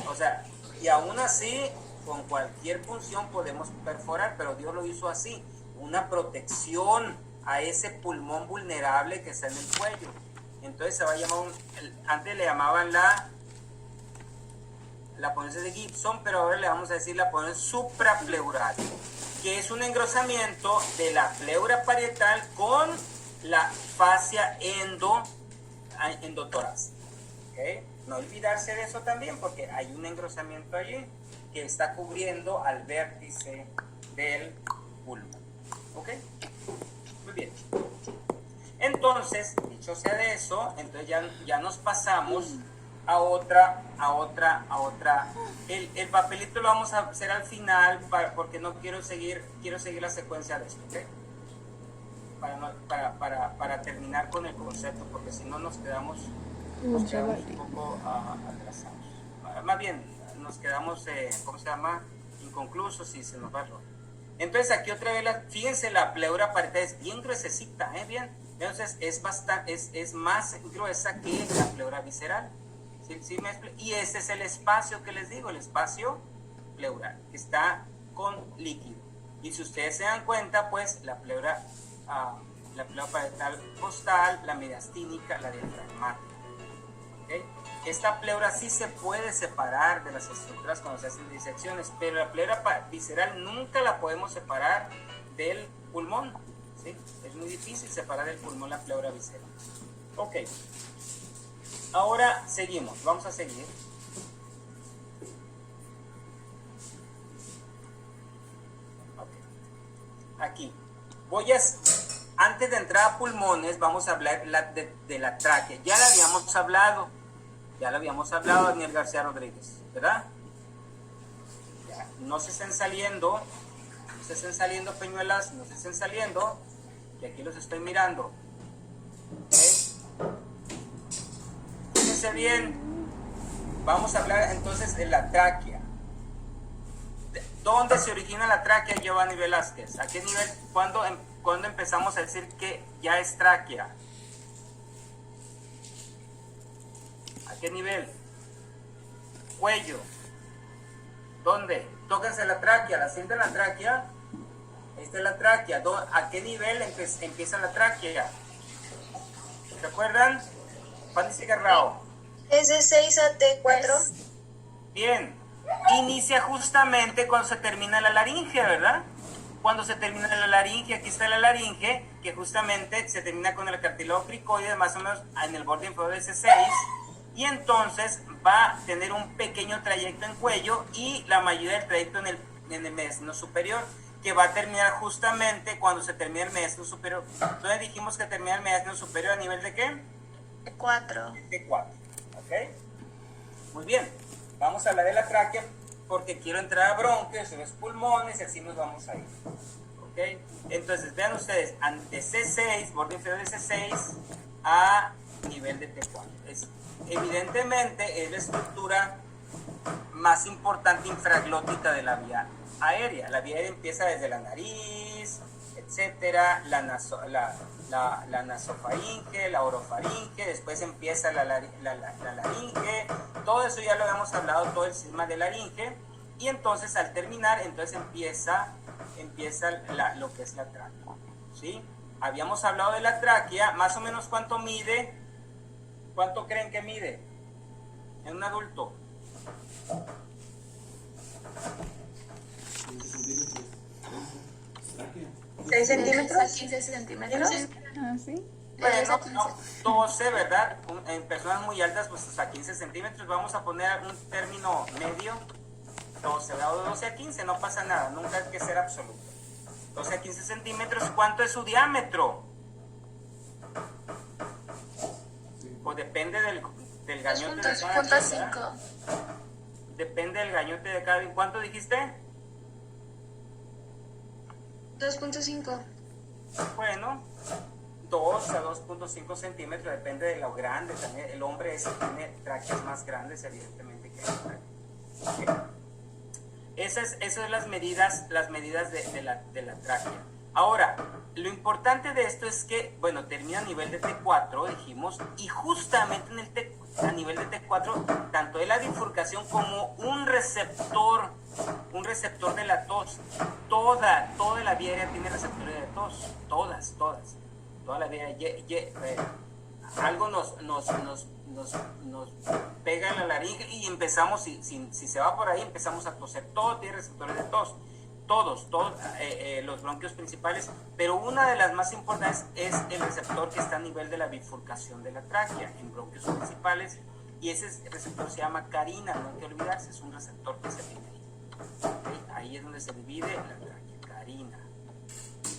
y aún así, con cualquier punción podemos perforar, pero Dios lo hizo así, una protección a ese pulmón vulnerable que está en el cuello. Entonces se va a llamar, antes le llamaban la aponeurosis de Gibson, pero ahora le vamos a decir la aponeurosis suprapleural, que es un engrosamiento de la pleura parietal con la fascia endotorácica. ¿Okay? No olvidarse de eso también, porque hay un engrosamiento allí que está cubriendo al vértice del pulmón. ¿Ok? Muy bien. Entonces, dicho sea de eso, entonces ya nos pasamos a otra. El papelito lo vamos a hacer al final, porque no quiero seguir la secuencia de esto, ¿ok? Para terminar con el concepto, porque si no nos quedamos un poco atrasados. Más bien, nos quedamos, inconclusos y se nos va el rollo. Entonces aquí otra vez, fíjense, la pleura parietal es bien gruesecita, bien. Entonces es más gruesa que la pleura visceral. ¿Sí me explico? Y ese es el espacio que les digo, el espacio pleural, que está con líquido. Y si ustedes se dan cuenta, pues la pleura parietal costal, la mediastínica, la diafragmática. ¿Okay? Esta pleura sí se puede separar de las estructuras cuando se hacen disecciones, pero la pleura visceral nunca la podemos separar del pulmón. ¿Sí? Es muy difícil separar del pulmón la pleura visceral. Ok. Ahora seguimos. Vamos a seguir. Okay. Aquí. Antes de entrar a pulmones, vamos a hablar de la tráquea. Ya la habíamos hablado, Daniel García Rodríguez, ¿verdad? Ya. No se estén saliendo peñuelas, no se estén saliendo, y aquí los estoy mirando. ¿Okay? Fíjense bien, vamos a hablar entonces de la tráquea. ¿Dónde se origina la tráquea, Giovanni Velázquez? ¿A qué nivel? ¿Cuándo empezamos a decir que ya es tráquea? ¿A qué nivel? Cuello. ¿Dónde? Tóquense la tráquea, la sienten la tráquea. Esta es la tráquea. ¿A qué nivel empieza la tráquea? ¿Se acuerdan? Fanny Cigarrao. Es de 6 a T4. Bien. Inicia justamente cuando se termina la laringe, ¿verdad? Cuando se termina la laringe, aquí está la laringe, que justamente se termina con el cartílago cricoide, más o menos en el borde inferior del C6, y entonces va a tener un pequeño trayecto en cuello y la mayoría del trayecto en el mediastino superior, que va a terminar justamente cuando se termina el mediastino superior. Entonces dijimos que termina el mediastino superior a nivel de ¿qué? T4. T4, ¿ok? Muy bien, vamos a hablar de la tráquea porque quiero entrar a bronquios, los pulmones y así nos vamos a ir, ¿ok? Entonces vean ustedes, de C6, borde inferior de C6 a nivel de T4. Evidentemente es la estructura más importante infraglótica de la vía aérea. La vía aérea empieza desde la nariz, etcétera, la nasofaringe, la orofaringe, después empieza la laringe. Todo eso ya lo habíamos hablado, todo el sistema de laringe. Y entonces al terminar, entonces empieza lo que es la tráquea, ¿sí? Habíamos hablado de la tráquea, más o menos ¿cuánto mide? ¿Cuánto creen que mide en un adulto? 6 centímetros. 15 centímetros. Ah, sí. Bueno, no, 12, ¿verdad? En personas muy altas, pues hasta 15 centímetros. Vamos a poner un término medio, 12, ¿verdad? O 12 a 15, no pasa nada, nunca hay que ser absoluto. 12 a 15 centímetros, ¿cuánto es su diámetro? Pues depende del gañote de cada quien, ¿verdad? Depende del gañote de cada quien. ¿Cuánto dijiste? 2.5. Bueno, 2 a 2.5 centímetros, depende de lo grande también. El hombre tiene tráqueas más grandes, evidentemente, que la tráquea. Esas son las medidas de la tráquea. Ahora, lo importante de esto es que, bueno, termina a nivel de T4, dijimos, y justamente a nivel de T4, tanto de la bifurcación como un receptor de la tos. Toda la vía aérea tiene receptores de tos, todas. Toda la vía algo nos pega en la laringe y empezamos, si se va por ahí, empezamos a toser. Todo tiene receptores de tos. Todos los bronquios principales, pero una de las más importantes es el receptor que está a nivel de la bifurcación de la tráquea en bronquios principales, y ese receptor se llama carina, no hay que olvidarse, es un receptor que se tiene ahí. ¿Okay? Ahí es donde se divide la tráquea, carina,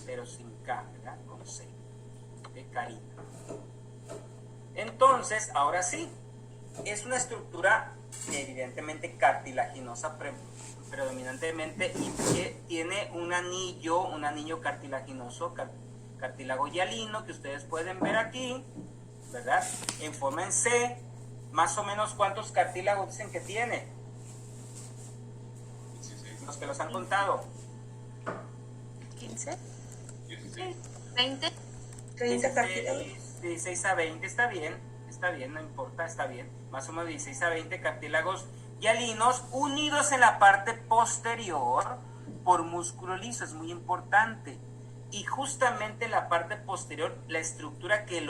pero sin K, ¿verdad? Con C. ¿Okay? Carina. Entonces, ahora sí, es una estructura evidentemente cartilaginosa predominantemente, y que tiene un anillo cartilaginoso, cartílago hialino, que ustedes pueden ver aquí, ¿verdad? En forma en C. Más o menos, ¿cuántos cartílagos dicen que tiene? Los que los han contado. 15. 20. 30 cartílagos. 16 a 20, está bien, no importa, está bien. Más o menos 16 a 20 cartílagos hialinos unidos en la parte posterior por músculo liso, es muy importante. Y justamente en la parte posterior, la estructura que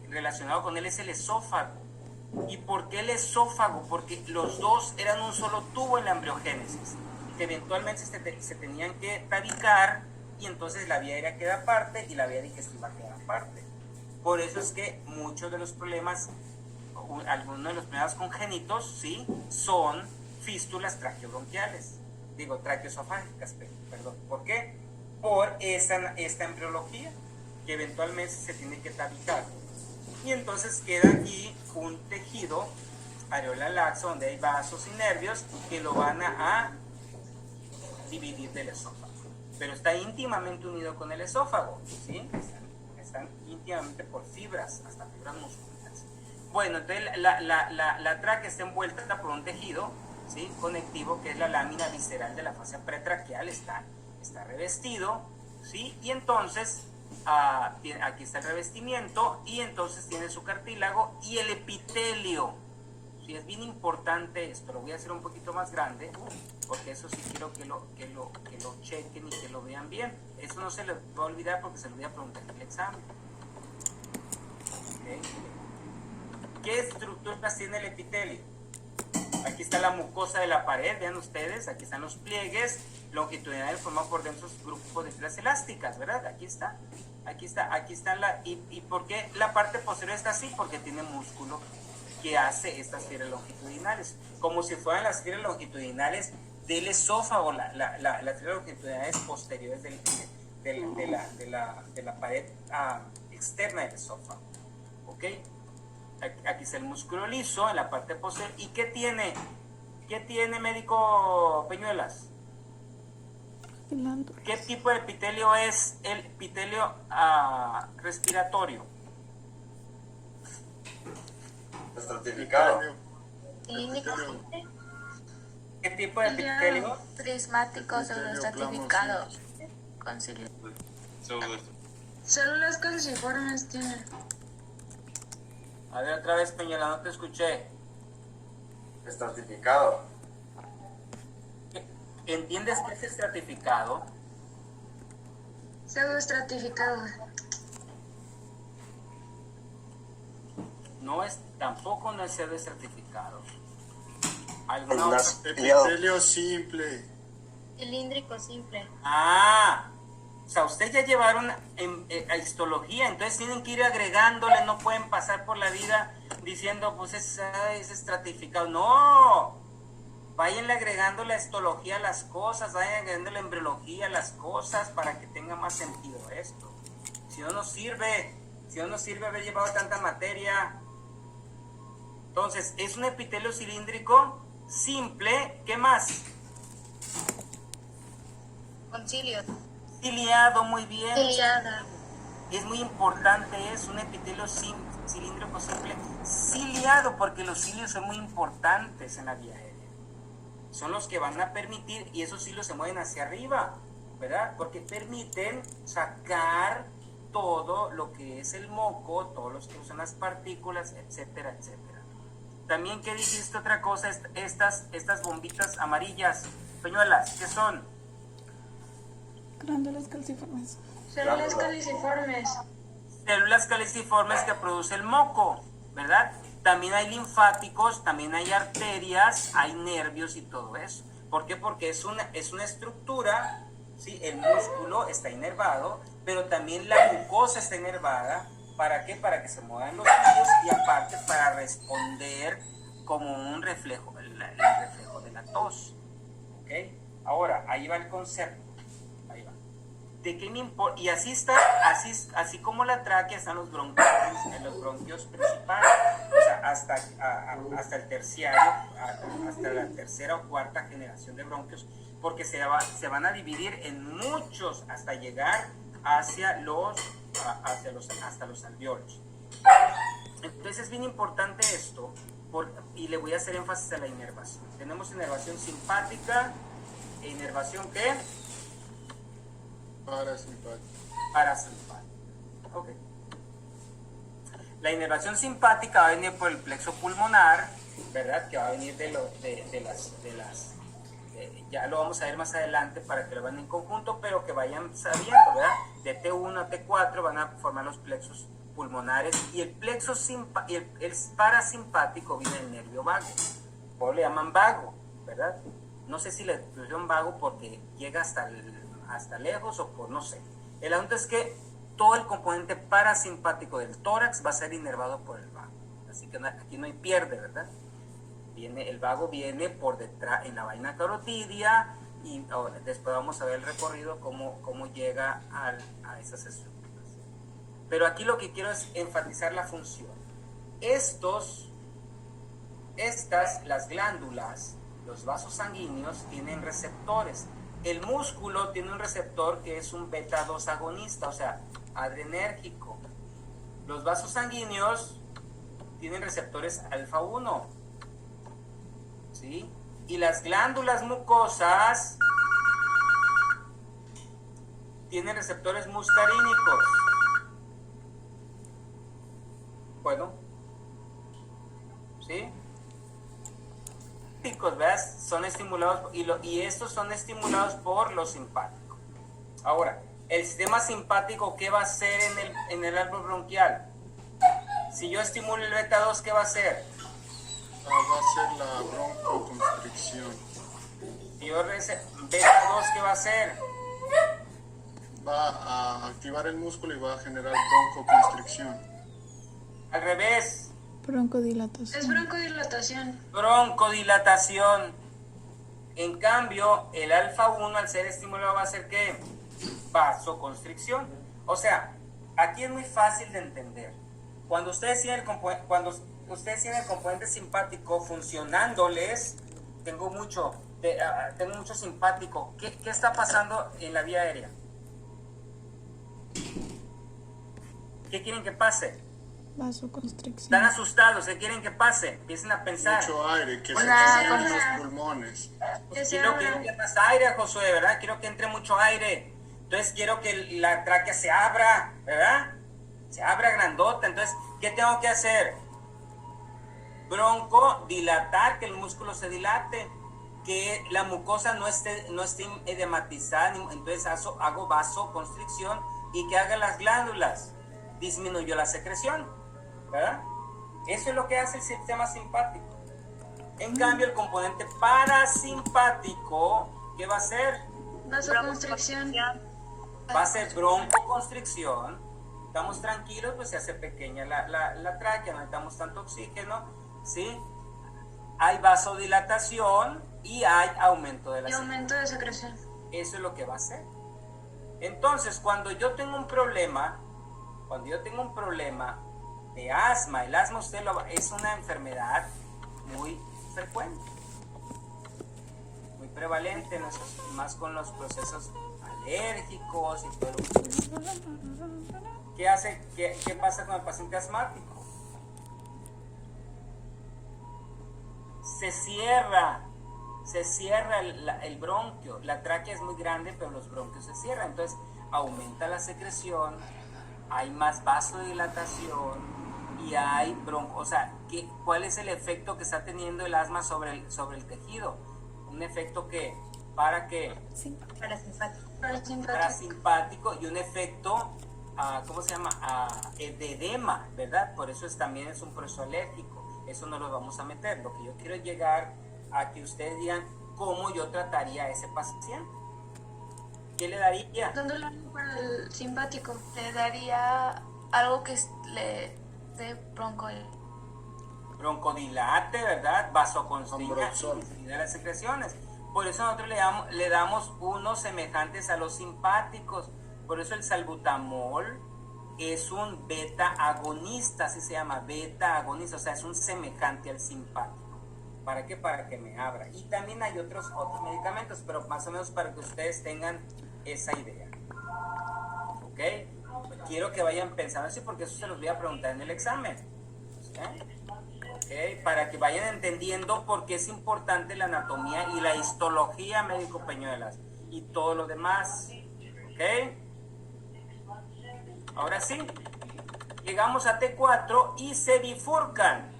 relacionado con él es el esófago. ¿Y por qué el esófago? Porque los dos eran un solo tubo en la embriogénesis, que eventualmente se tenían que tabicar, y entonces la vía aérea queda aparte y la vía digestiva queda aparte. Por eso es que muchos de los problemas, algunos de los problemas congénitos, ¿sí?, son fístulas traqueobronquiales, traqueoesofágicas, perdón. ¿Por qué? Por esta embriología, que eventualmente se tiene que tabicar. Y entonces queda aquí un tejido areola laxa, donde hay vasos y nervios que lo van a dividir del esófago. Pero está íntimamente unido con el esófago, ¿sí? Están íntimamente por fibras, hasta fibras musculares. Bueno, entonces la tráquea está envuelta por un tejido, ¿sí?, conectivo, que es la lámina visceral de la fascia pretraqueal, está revestido, ¿sí? Y entonces aquí está el revestimiento, y entonces tiene su cartílago y el epitelio. Sí, es bien importante esto, lo voy a hacer un poquito más grande, porque eso sí quiero que lo chequen y que lo vean bien. Eso no se les va a olvidar, porque se lo voy a preguntar en el examen. ¿Okay? ¿Qué estructuras tiene el epitelio? Aquí está la mucosa de la pared, vean ustedes, aquí están los pliegues longitudinales formados por densos grupos de fibras elásticas, ¿verdad? Aquí está ¿y por qué la parte posterior está así? Porque tiene músculo que hace estas fibras longitudinales, como si fueran las fibras longitudinales del esófago, las fibras longitudinales posteriores de la pared externa del esófago. ¿Ok? Aquí está el músculo liso en la parte posterior. ¿Y qué tiene? ¿Qué tiene, médico Peñuelas? ¿Qué tipo de epitelio es el epitelio respiratorio? Estratificado. ¿Qué tipo de epitelio? Prismático, pseudoestratificado. Concilio. Células calciformes tiene. A ver, otra vez, Peñuela, no te escuché. Estratificado. ¿Entiendes qué es estratificado? Pseudoestratificado. No es, tampoco no es pseudoestratificado. El ¿Alguna otra? epitelio simple. Cilíndrico simple. Ah, o sea, ustedes ya llevaron a histología, entonces tienen que ir agregándole, no pueden pasar por la vida diciendo, pues es estratificado. No, vayan agregando la histología a las cosas, vayan agregando la embriología a las cosas para que tenga más sentido esto. Si no nos sirve haber llevado tanta materia. Entonces, es un epitelio cilíndrico simple, ¿qué más? Concilio. Ciliado, muy bien. Ciliada. Es muy importante, es un epitelio cilíndrico simple, ciliado, porque los cilios son muy importantes en la vía aérea. Son los que van a permitir, y esos cilios se mueven hacia arriba, ¿verdad? Porque permiten sacar todo lo que es el moco, todos los que usan las partículas, etcétera, etcétera. También, ¿qué dijiste otra cosa? Estas bombitas amarillas, Peñuelas, ¿qué son? Glándulas calciformes. Células caliciformes. Células caliciformes que produce el moco, ¿verdad? También hay linfáticos, también hay arterias, hay nervios y todo eso. ¿Por qué? Porque es una estructura, ¿sí? El músculo está inervado, pero también la mucosa está inervada. ¿Para qué? Para que se muevan los cilios y aparte para responder como un reflejo, el reflejo de la tos. ¿Ok? Ahora, ahí va el concepto. Ahí va. ¿De qué me importa? Y así está, así como la tráquea están los bronquios principales, o sea, hasta el terciario, hasta la tercera o cuarta generación de bronquios, porque se van a dividir en muchos hasta llegar hasta los alvéolos. Entonces es bien importante esto, y le voy a hacer énfasis a la inervación. Tenemos inervación simpática e inervación ¿qué? Parasimpática. Ok. La inervación simpática va a venir por el plexo pulmonar, ¿verdad? Que va a venir ya lo vamos a ver más adelante para que lo vean en conjunto, pero que vayan sabiendo, ¿verdad? De T1 a T4 van a formar los plexos pulmonares y el plexo el parasimpático viene del nervio vago, o le llaman vago, ¿verdad? No sé si le pusieron vago porque llega hasta lejos o por no sé. El asunto es que todo el componente parasimpático del tórax va a ser inervado por el vago, así que aquí no hay pierde, ¿verdad? El vago viene por detrás en la vaina carotidia y después vamos a ver el recorrido cómo llega a esas estructuras. Pero aquí lo que quiero es enfatizar la función. Las glándulas, los vasos sanguíneos tienen receptores. El músculo tiene un receptor que es un beta 2 agonista, o sea, adrenérgico. Los vasos sanguíneos tienen receptores alfa 1. ¿Sí? Y las glándulas mucosas tienen receptores muscarínicos. Bueno, ¿sí? ¿Ves? Son estimulados y estos son estimulados por lo simpático. Ahora, el sistema simpático, ¿qué va a hacer en el árbol bronquial? Si yo estimulo el beta 2, ¿qué va a hacer? Va a ser la broncoconstricción. Si yo beta 2, ¿qué va a hacer? Va a activar el músculo y va a generar broncoconstricción. Al revés. Broncodilatación. Es broncodilatación. Broncodilatación. En cambio, el alfa 1 al ser estimulado va a hacer ¿qué? Vasoconstricción. O sea, aquí es muy fácil de entender. Cuando ustedes tienen el componente simpático funcionándoles, tengo mucho simpático. ¿Qué está pasando en la vía aérea? ¿Qué quieren que pase? Vasoconstricción. Están asustados, ¿qué quieren que pase? Empiecen a pensar. Mucho aire, que se Una llenen cosa- los pulmones. Quiero que entre más aire, Josué, ¿verdad? Quiero que entre mucho aire. Entonces quiero que la tráquea se abra, ¿verdad? Se abra grandota. Entonces, ¿qué tengo que hacer? Broncodilatar, que el músculo se dilate, que la mucosa no esté edematizada. Entonces hago vasoconstricción y que haga las glándulas. Disminuyó la secreción, ¿verdad? Eso es lo que hace el sistema simpático. En cambio, el componente parasimpático, ¿qué va a hacer? Vasoconstricción. Va a ser broncoconstricción. Estamos tranquilos, pues se hace pequeña la tráquea, no necesitamos tanto oxígeno, ¿sí? Hay vasodilatación y hay aumento de la Y aumento de secreción. Eso es lo que va a hacer. Entonces, cuando yo tengo un problema de asma, el asma es una enfermedad muy frecuente, muy prevalente, más con los procesos alérgicos y todo. ¿Qué pasa con el paciente asmático? Se cierra el bronquio, la tráquea es muy grande, pero los bronquios se cierran, entonces aumenta la secreción, hay más vasodilatación y hay bronco. O sea, ¿cuál es el efecto que está teniendo el asma sobre el tejido? Un efecto para parasimpático y un efecto, ¿cómo se llama? De edema, ¿verdad? Por eso también es un proceso alérgico. Eso no lo vamos a meter. Lo que yo quiero llegar a que ustedes digan cómo yo trataría a ese paciente. ¿Qué le daría? Dándole algo para el simpático. Le daría algo que le dé Broncodilate, ¿verdad? Vasoconstricta Ambroxol. y de las secreciones. Por eso nosotros le damos unos semejantes a los simpáticos. Por eso el salbutamol es un beta agonista, así se llama, beta agonista, o sea, es un semejante al simpático. ¿Para qué? Para que me abra. Y también hay otros medicamentos, pero más o menos para que ustedes tengan esa idea. ¿Ok? Quiero que vayan pensando así porque eso se los voy a preguntar en el examen. ¿Ok? Para que vayan entendiendo por qué es importante la anatomía y la histología médico Peñuelas y todo lo demás. ¿Ok? Ahora sí, llegamos a T4 y se bifurcan.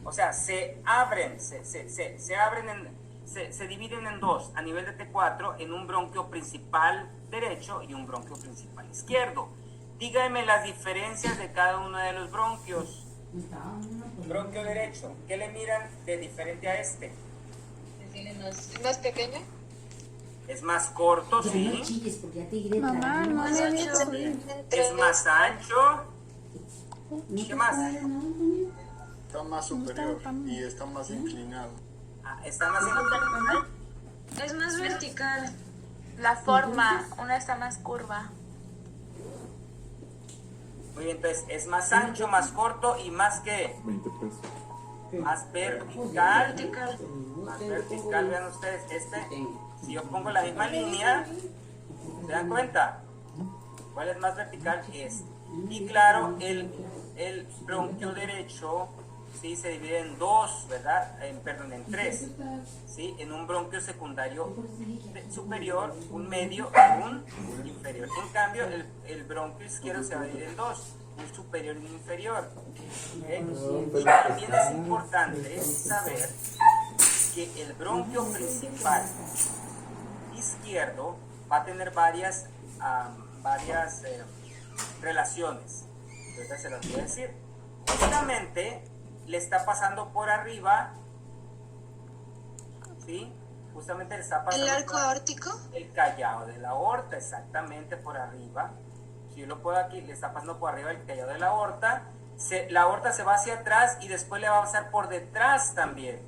O sea, se abren, se dividen en dos a nivel de T4 en un bronquio principal derecho y un bronquio principal izquierdo. Díganme las diferencias de cada uno de los bronquios. Bronquio derecho, ¿qué le miran de diferente a este? ¿Más pequeña? Es más corto, sí. Mamá, no le he dicho. Es más ancho. ¿Qué más? Está más superior y está más inclinado. Está más inclinado. Es más vertical. La forma, una está más curva. Muy bien, entonces es más ancho, más corto y más que 20 pesos. más vertical. Más vertical, vean ustedes, si yo pongo la misma línea, ¿se dan cuenta? ¿Cuál es más vertical? Y claro, el bronquio derecho, ¿sí? Se divide en dos, ¿verdad? En tres, ¿sí? En un bronquio secundario superior, un medio y un inferior. En cambio, el bronquio izquierdo se va a dividir en dos, un superior y un inferior. Y también es importante saber que el bronquio principal izquierdo va a tener varias relaciones. Ahorita se las voy a decir. Justamente le está pasando por arriba, ¿sí? Justamente le está pasando ¿El arco aórtico? el callado de la aorta, exactamente por arriba. Si yo lo puedo aquí, le está pasando por arriba el callado de la aorta. La aorta se va hacia atrás y después le va a pasar por detrás también.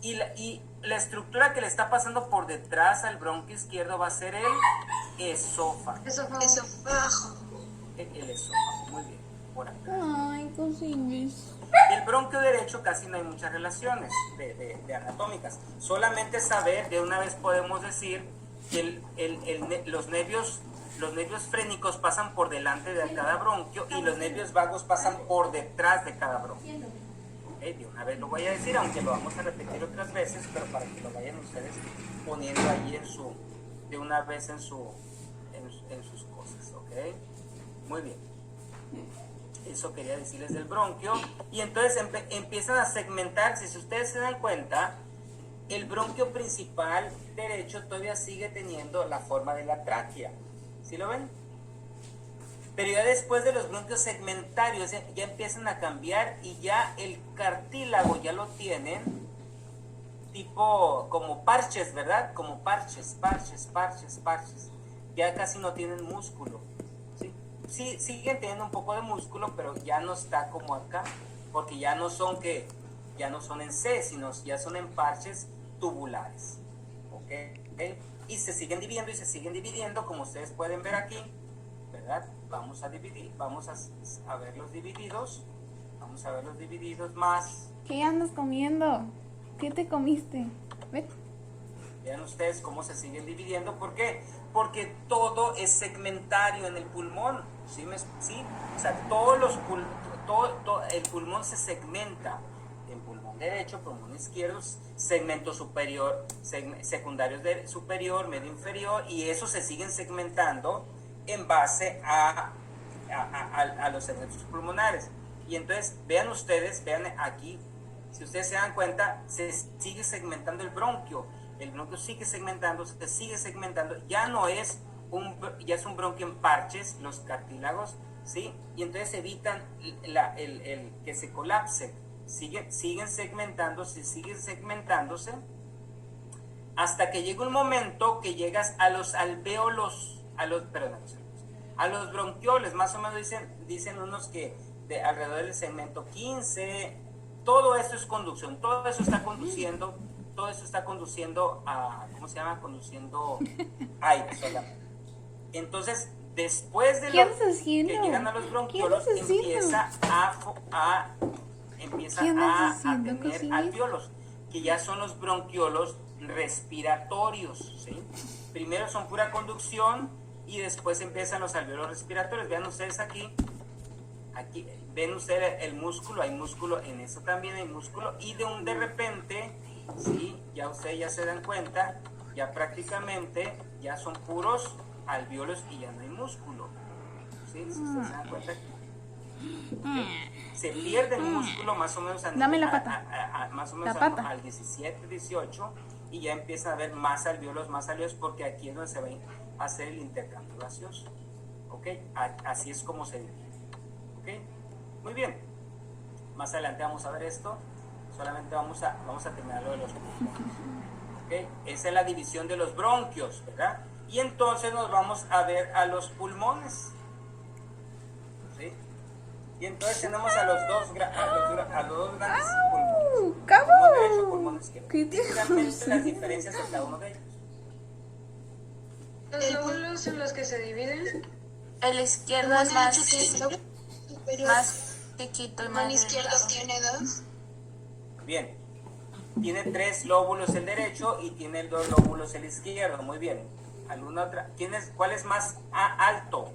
Y la estructura que le está pasando por detrás al bronquio izquierdo va a ser el esófago. Esófago. El esófago, muy bien, por acá. Ay, cosines. El bronquio derecho casi no hay muchas relaciones de anatómicas. Solamente saber, de una vez podemos decir que los nervios los nervios frénicos pasan por delante de cada bronquio y los nervios vagos pasan por detrás de cada bronquio. Okay, de una vez lo voy a decir, aunque lo vamos a repetir otras veces, pero para que lo vayan ustedes poniendo ahí de una vez en sus cosas, ¿ok? Muy bien. Eso quería decirles del bronquio. Y entonces empiezan a segmentarse. Si ustedes se dan cuenta, el bronquio principal derecho todavía sigue teniendo la forma de la tráquea. ¿Sí lo ven? Pero ya después de los bronquios segmentarios ya empiezan a cambiar y ya el cartílago ya lo tienen tipo como parches, ¿verdad? Como parches. Ya casi no tienen músculo. Sí, siguen teniendo un poco de músculo, pero ya no está como acá, porque ya no son en C, sino ya son en parches tubulares. ¿Ok? Y se siguen dividiendo, como ustedes pueden ver aquí, ¿verdad? Vamos a dividir, vamos a ver los divididos, más. ¿Qué andas comiendo? ¿Qué te comiste? ¿Ves? Vean ustedes cómo se siguen dividiendo. ¿Por qué? Porque todo es segmentario en el pulmón. ¿Sí? O sea, el pulmón se segmenta en pulmón derecho, pulmón izquierdo, segmento superior, secundarios de superior, medio inferior, y eso se siguen segmentando en base a los segmentos pulmonares. Y entonces, vean aquí, si ustedes se dan cuenta, se sigue segmentando el bronquio sigue segmentando, ya es un bronquio en parches, los cartílagos, ¿sí? Y entonces evitan el que se colapse, siguen segmentándose, hasta que llega un momento que llegas a los alvéolos, a los bronquioles, más o menos dicen unos que alrededor del segmento 15, todo eso es conducción, todo eso está conduciendo a, ¿cómo se llama? Conduciendo aire solamente. Entonces, después de que llegan a los bronquiolos, empieza a tener alvéolos, que ya son los bronquiolos respiratorios, ¿sí? Primero son pura conducción y después empiezan los alvéolos respiratorios. Vean ustedes aquí ven ustedes el músculo, hay músculo en eso también, hay músculo, y de repente, sí, ya ustedes ya se dan cuenta, ya prácticamente ya son puros alvéolos y ya no hay músculo. ¿Sí? Si ustedes se dan cuenta, se pierde el músculo más o menos al 17, 18, y ya empieza a haber más alvéolos, porque aquí es donde se va a hacer el intercambio gaseoso. ¿Ok? Así es como se divide. ¿Ok? Muy bien. Más adelante vamos a ver esto. Solamente vamos a terminar lo de los pulmones. ¿Ok? Esa es la división de los bronquios, ¿verdad? Y entonces nos vamos a ver a los pulmones. ¿Sí? Y entonces tenemos a los dos grandes pulmones. Pulmón derecho, pulmón izquierdo. Realmente las diferencias de cada uno de ellos. ¿Los lóbulos en los que se dividen? El izquierdo es más chiquito y más ¿El izquierdo tiene 2? Bien. Tiene 3 lóbulos el derecho y tiene 2 lóbulos el izquierdo. Muy bien. ¿Alguna otra? ¿Cuál es más alto?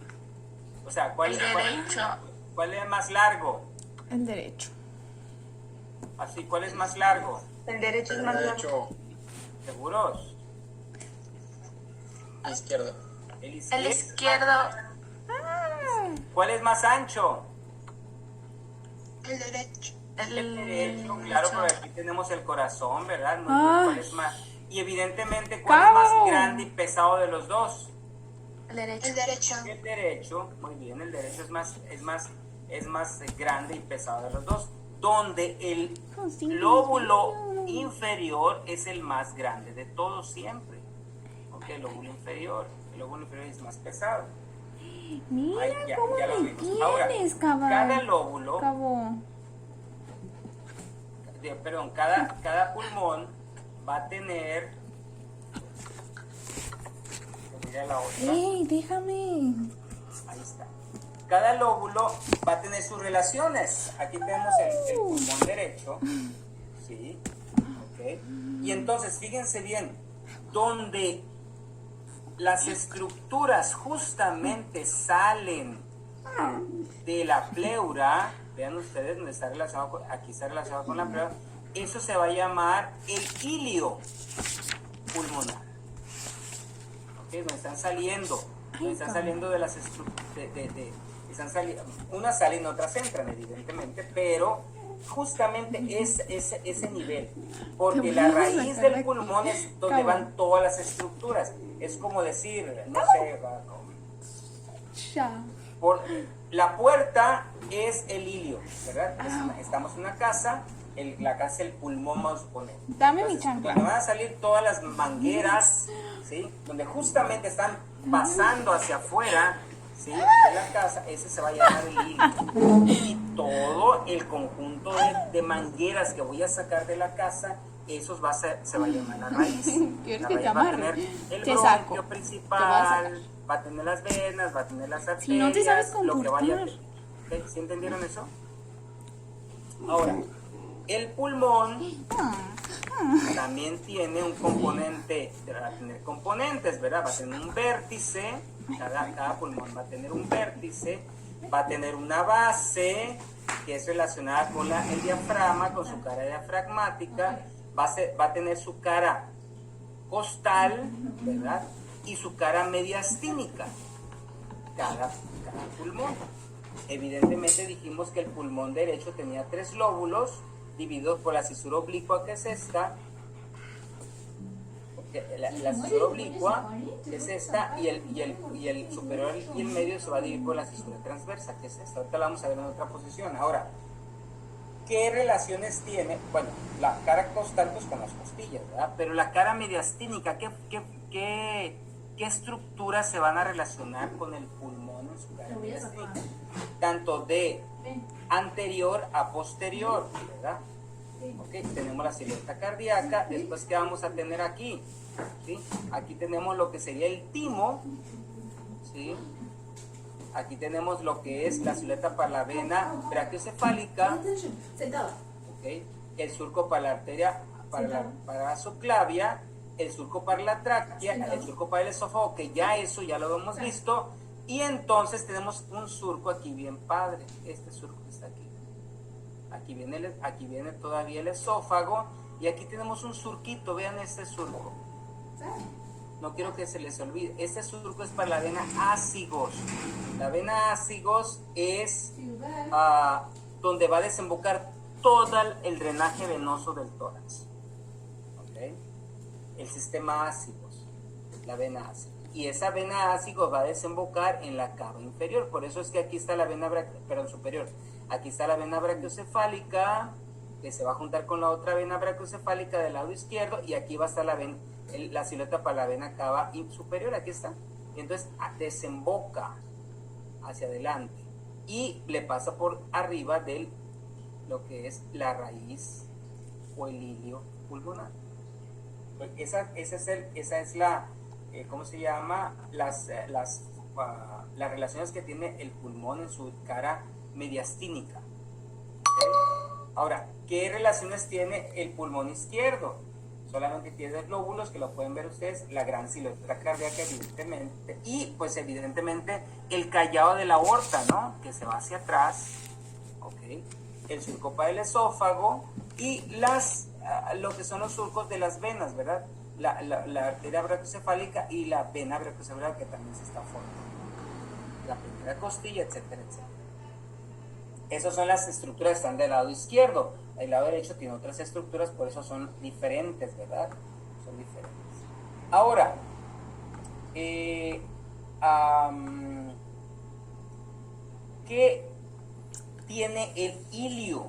O sea, ¿cuál es más largo? El derecho. Así, ¿cuál es más largo? El derecho es más largo. ¿Seguros? El izquierdo. El izquierdo. ¿Cuál es más ancho? El derecho. El derecho, claro, pero aquí tenemos el corazón, ¿verdad? Muy bien, ¿cuál es más? Y evidentemente, ¿cuál es más grande y pesado de los dos? El derecho. El derecho. El derecho, muy bien, el derecho es más grande y pesado de los dos, donde el lóbulo inferior es el más grande de todos siempre. Ok, el lóbulo inferior es más pesado. Mira cómo ya lo me vimos. Ahora, tienes, cabrón. cada lóbulo, Cabo. cada pulmón va a tener, mira la otra. ¡Ey, déjame! Ahí está. Cada lóbulo va a tener sus relaciones. Aquí tenemos el pulmón derecho, ¿sí? Ok. Y entonces, fíjense bien, donde las estructuras justamente salen de la pleura, vean ustedes donde está relacionado, aquí está relacionado con la pleura, eso se va a llamar el ilio pulmonar. ¿Okay? Donde están saliendo de las estructuras, están saliendo, unas salen, otras entran, evidentemente, pero justamente es ese nivel, porque la raíz del pulmón es donde van todas las estructuras. Es como decir, no sé, por la puerta es el ilio, ¿verdad? Estamos en una casa, la casa es el pulmón, vamos a suponer. Dame mi Entonces, chancla. cuando van a salir todas las mangueras, ¿sí? Donde justamente están pasando hacia afuera, ¿sí? De la casa, ese se va a llamar el ilio. Y todo el conjunto de mangueras que voy a sacar de la casa, esos se va a llamar la raíz. La raíz va a tener el bronquio principal, va a tener las venas, va a tener las arterias, Si no te sabes lo que vaya a comportar. tener. ¿Sí entendieron eso? Ahora, el pulmón también tiene un componente, va a tener componentes, ¿verdad? Va a tener un vértice, cada pulmón va a tener un vértice, va a tener una base que es relacionada con el diafragma, con su cara diafragmática, va a tener su cara costal, ¿verdad? Y su cara mediastínica, cada pulmón. Evidentemente dijimos que el pulmón derecho tenía 3 lóbulos divididos por la cisura oblicua, que es esta. La cisura oblicua es esta, y el superior y el medio se va a dividir por la cisura transversa, que es esta. Ahorita la vamos a ver en otra posición. Ahora, ¿qué relaciones tiene? Bueno, la cara costal pues con las costillas, ¿verdad? Pero la cara mediastínica, ¿qué estructuras se van a relacionar con el pulmón en su cara mediastínica? Tanto de anterior a posterior, ¿verdad? Okay, tenemos la silueta cardíaca. Después, ¿qué vamos a tener aquí? ¿Sí? Aquí tenemos lo que sería el timo, ¿sí? Aquí tenemos lo que es la silueta para la vena brachiocefálica, ¿okay? El surco para la arteria, para la subclavia, el surco para la tráquea, el surco para el esófago, que ya eso ya lo hemos visto. Y entonces tenemos un surco aquí bien padre. Este surco está aquí. Aquí viene todavía el esófago. Y aquí tenemos un surquito. Vean este surco. No quiero que se les olvide. Este surco es para la vena ácigos. La vena ácigos es donde va a desembocar todo el drenaje venoso del tórax. ¿Okay? El sistema ácigos. La vena ácigos. Y esa vena ácigos va a desembocar en la cava inferior. Por eso es que aquí está la vena superior. Aquí está la vena brachiocefálica, que se va a juntar con la otra vena brachiocefálica del lado izquierdo, y aquí va a estar la silueta para la vena cava superior. Aquí está. Y entonces desemboca hacia adelante y le pasa por arriba de lo que es la raíz o el ilio pulmonar. Esa es la ¿cómo se llama? Las relaciones que tiene el pulmón en su cara mediastínica. ¿Okay? Ahora, ¿qué relaciones tiene el pulmón izquierdo? Solamente tiene 2 lóbulos, que lo pueden ver ustedes, la gran silueta cardíaca, evidentemente, y pues evidentemente el callado de la aorta, ¿no? Que se va hacia atrás, ¿ok? El surco para el esófago y lo que son los surcos de las venas, ¿verdad? La arteria brachiocefálica y la vena brachiocefálica, que también se está formando, la primera costilla, etcétera, etcétera. Esas son las estructuras que están del lado izquierdo. El lado derecho tiene otras estructuras, por eso son diferentes, ¿verdad? Son diferentes. Ahora, ¿qué tiene el ilio?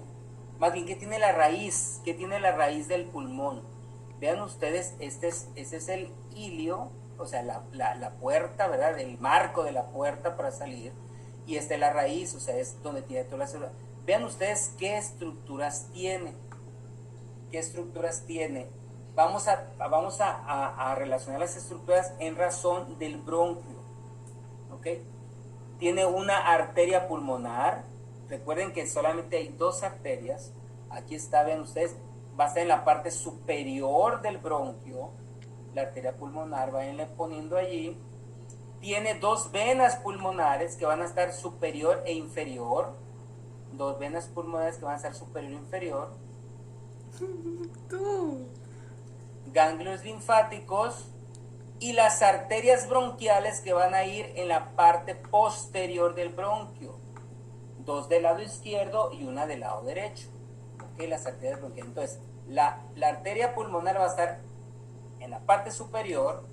Más bien, ¿qué tiene la raíz? ¿Qué tiene la raíz del pulmón? Vean ustedes, este es el ilio, o sea, la puerta, ¿verdad? El marco de la puerta para salir. Y esta es la raíz, o sea, es donde tiene toda la célula. Vean ustedes qué estructuras tiene. ¿Qué estructuras tiene? Vamos a relacionar las estructuras en razón del bronquio. ¿Ok? Tiene una arteria pulmonar. Recuerden que solamente hay 2 arterias. Aquí está, vean ustedes, va a estar en la parte superior del bronquio, la arteria pulmonar, vayanle poniendo allí. Tiene dos venas pulmonares que van a estar superior e inferior. Dos venas pulmonares que van a estar superior e inferior. Ganglios linfáticos y las arterias bronquiales que van a ir en la parte posterior del bronquio. Dos del lado izquierdo y una del lado derecho. ¿Ok? Las arterias bronquiales. Entonces, la arteria pulmonar va a estar en la parte superior.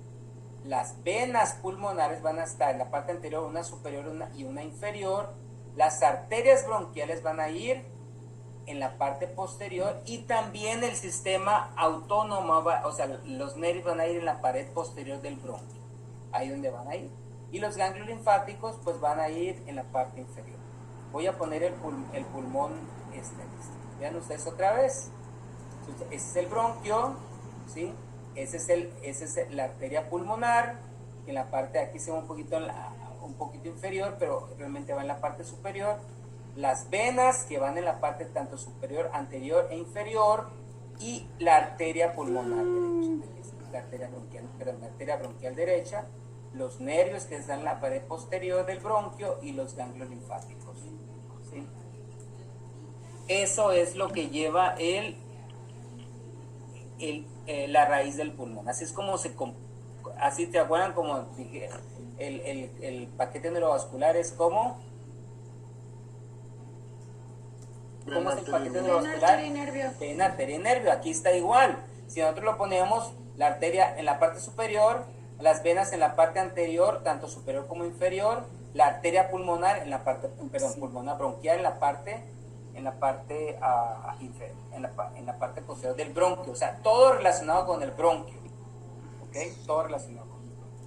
Las venas pulmonares van a estar en la parte anterior, una superior y una inferior. Las arterias bronquiales van a ir en la parte posterior y también el sistema autónomo, o sea, los nervios van a ir en la pared posterior del bronquio, ahí donde van a ir. Y los ganglios linfáticos pues van a ir en la parte inferior. Voy a poner el pulmón Vean ustedes otra vez. Ese es el bronquio, ¿sí? Ese es la arteria pulmonar, que en la parte de aquí se va un poquito inferior, pero realmente va en la parte superior. Las venas que van en la parte tanto superior, anterior e inferior, y la arteria pulmonar derecha, la arteria bronquial derecha, los nervios que están en la pared posterior del bronquio y los ganglios linfáticos, ¿sí? Eso es lo que lleva la raíz del pulmón. Así es como así te acuerdan, como dije, el paquete neurovascular es como ¿cómo es el paquete neurovascular? Vena, arteria y nervio. Aquí está igual. Si nosotros lo ponemos la arteria en la parte superior, las venas en la parte anterior, tanto superior como inferior, la arteria pulmonar en la parte, pulmonar bronquial en la parte posterior del bronquio, o sea, todo relacionado con el bronquio, ¿ok? Todo relacionado con el bronquio.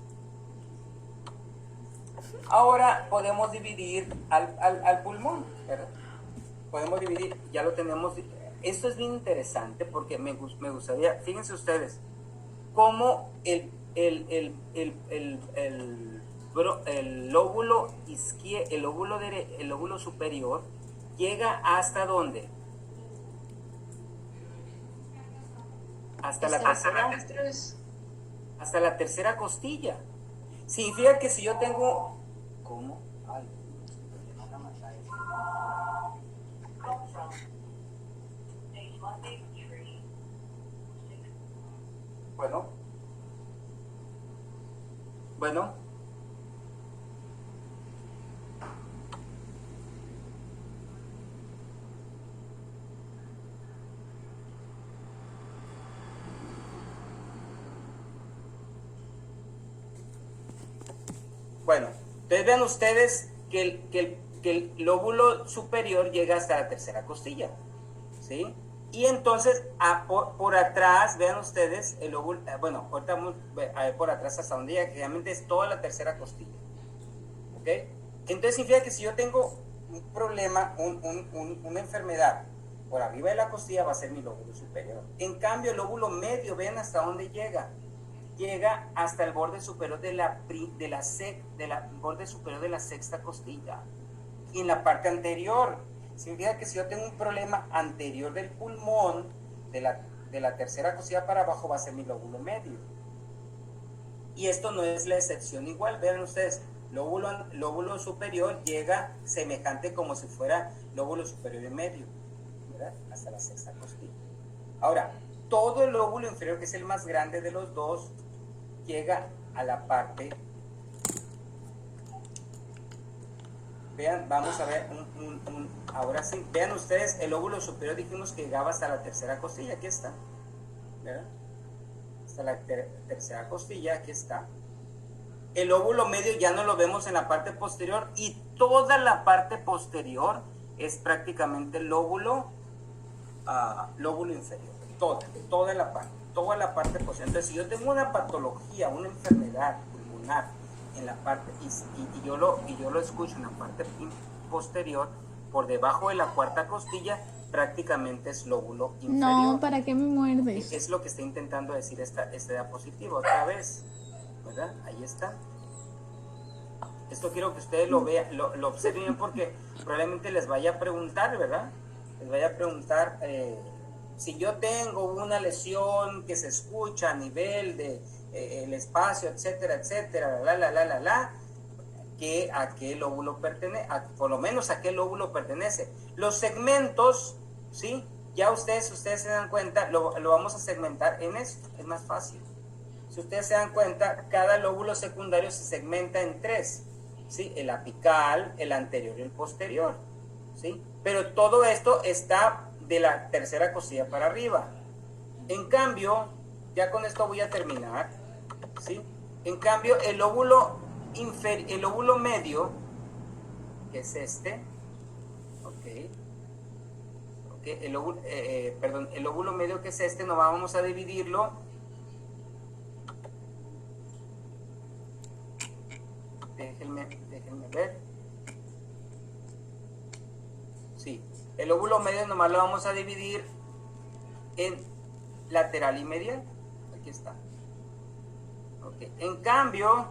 Ahora podemos dividir al pulmón, ¿verdad? Podemos dividir, ya lo tenemos. Esto es bien interesante porque me gustaría, fíjense ustedes, cómo el lóbulo izquierdo, el lóbulo superior llega hasta ¿dónde? Hasta la tercera costilla. Significa que si yo tengo, ¿cómo? Ay, bueno, entonces vean ustedes que el lóbulo superior llega hasta la tercera costilla, ¿sí? Y entonces por atrás, vean ustedes, el lóbulo, ahorita vamos a ver por atrás hasta donde llega, que realmente es toda la tercera costilla, ¿ok? Entonces significa que si yo tengo un problema, una enfermedad por arriba de la costilla, va a ser mi lóbulo superior. En cambio, el lóbulo medio, vean hasta dónde llega. Llega hasta el borde superior de la borde superior de la sexta costilla. Y en la parte anterior, significa que si yo tengo un problema anterior del pulmón, de la tercera costilla para abajo, va a ser mi lóbulo medio. Y esto no es la excepción igual. Vean ustedes, lóbulo superior llega semejante como si fuera lóbulo superior y medio, ¿verdad? Hasta la sexta costilla. Ahora, todo el lóbulo inferior, que es el más grande de los dos, llega a la parte. Vean, vamos a ver ahora sí, vean ustedes, el lóbulo superior dijimos que llegaba hasta la tercera costilla, aquí está, ¿verdad? Hasta la tercera costilla, aquí está. El lóbulo medio ya no lo vemos en la parte posterior, y toda la parte posterior es prácticamente el lóbulo inferior, toda la parte posterior. Entonces, si yo tengo una patología, una enfermedad pulmonar en la parte, y yo lo escucho en la parte posterior, por debajo de la cuarta costilla, prácticamente es lóbulo inferior. No, ¿para qué me muerdes? Es lo que está intentando decir esta diapositiva otra vez, ¿verdad? Ahí está. Esto quiero que ustedes lo vean, lo observen bien, porque probablemente les vaya a preguntar, ¿verdad? Les vaya a preguntar, si yo tengo una lesión que se escucha a nivel el espacio, etcétera, etcétera, que a qué lóbulo pertenece, por lo menos a qué lóbulo pertenece. Los segmentos, ¿sí? Ya ustedes se dan cuenta, lo vamos a segmentar en esto, es más fácil. Si ustedes se dan cuenta, cada lóbulo secundario se segmenta en 3, ¿sí? El apical, el anterior y el posterior, ¿sí? Pero todo esto está de la tercera costilla para arriba. En cambio, ya con esto voy a terminar, ¿sí? En cambio, el lóbulo medio, que es este, el lóbulo medio, que es este, no vamos a dividirlo. Déjenme ver. Sí, el lóbulo medio nomás lo vamos a dividir en lateral y medial. Aquí está. Okay. En cambio,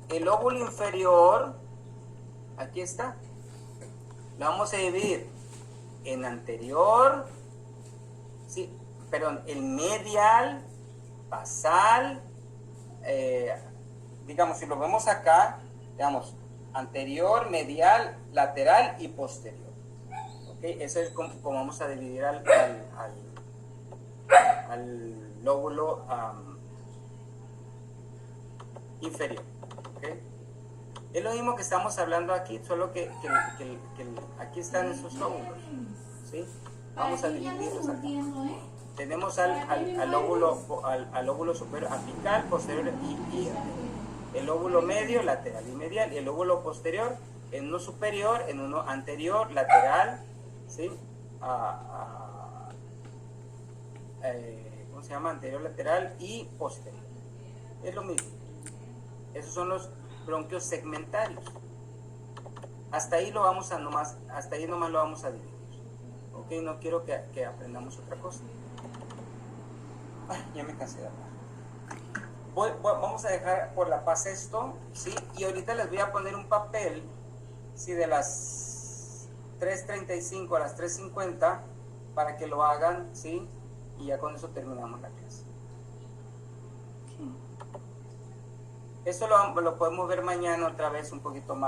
el lóbulo inferior, aquí está, lo vamos a dividir en anterior, sí, perdón, el medial, basal, digamos, si lo vemos acá, digamos, anterior, medial, lateral y posterior. ¿Okay? Eso es como vamos a dividir al lóbulo inferior. ¿Okay? Es lo mismo que estamos hablando aquí, solo que aquí están esos lóbulos, ¿sí? Vamos a dividirlos acá. Tenemos al lóbulo superior apical, posterior y el lóbulo medio, lateral y medial, y el lóbulo posterior en uno superior, en uno anterior, lateral, ¿sí? ¿Cómo se llama? Anterior, lateral y posterior. Es lo mismo. Esos son los bronquios segmentarios. Hasta ahí nomás lo vamos a dividir. Ok, no quiero que aprendamos otra cosa. Ay, ya me cansé de hablar. Vamos a dejar por la paz esto, ¿sí? Y ahorita les voy a poner un papel, ¿sí? De las 3:35 a las 3:50 para que lo hagan, ¿sí? Y ya con eso terminamos la clase. Eso lo podemos ver mañana otra vez un poquito más.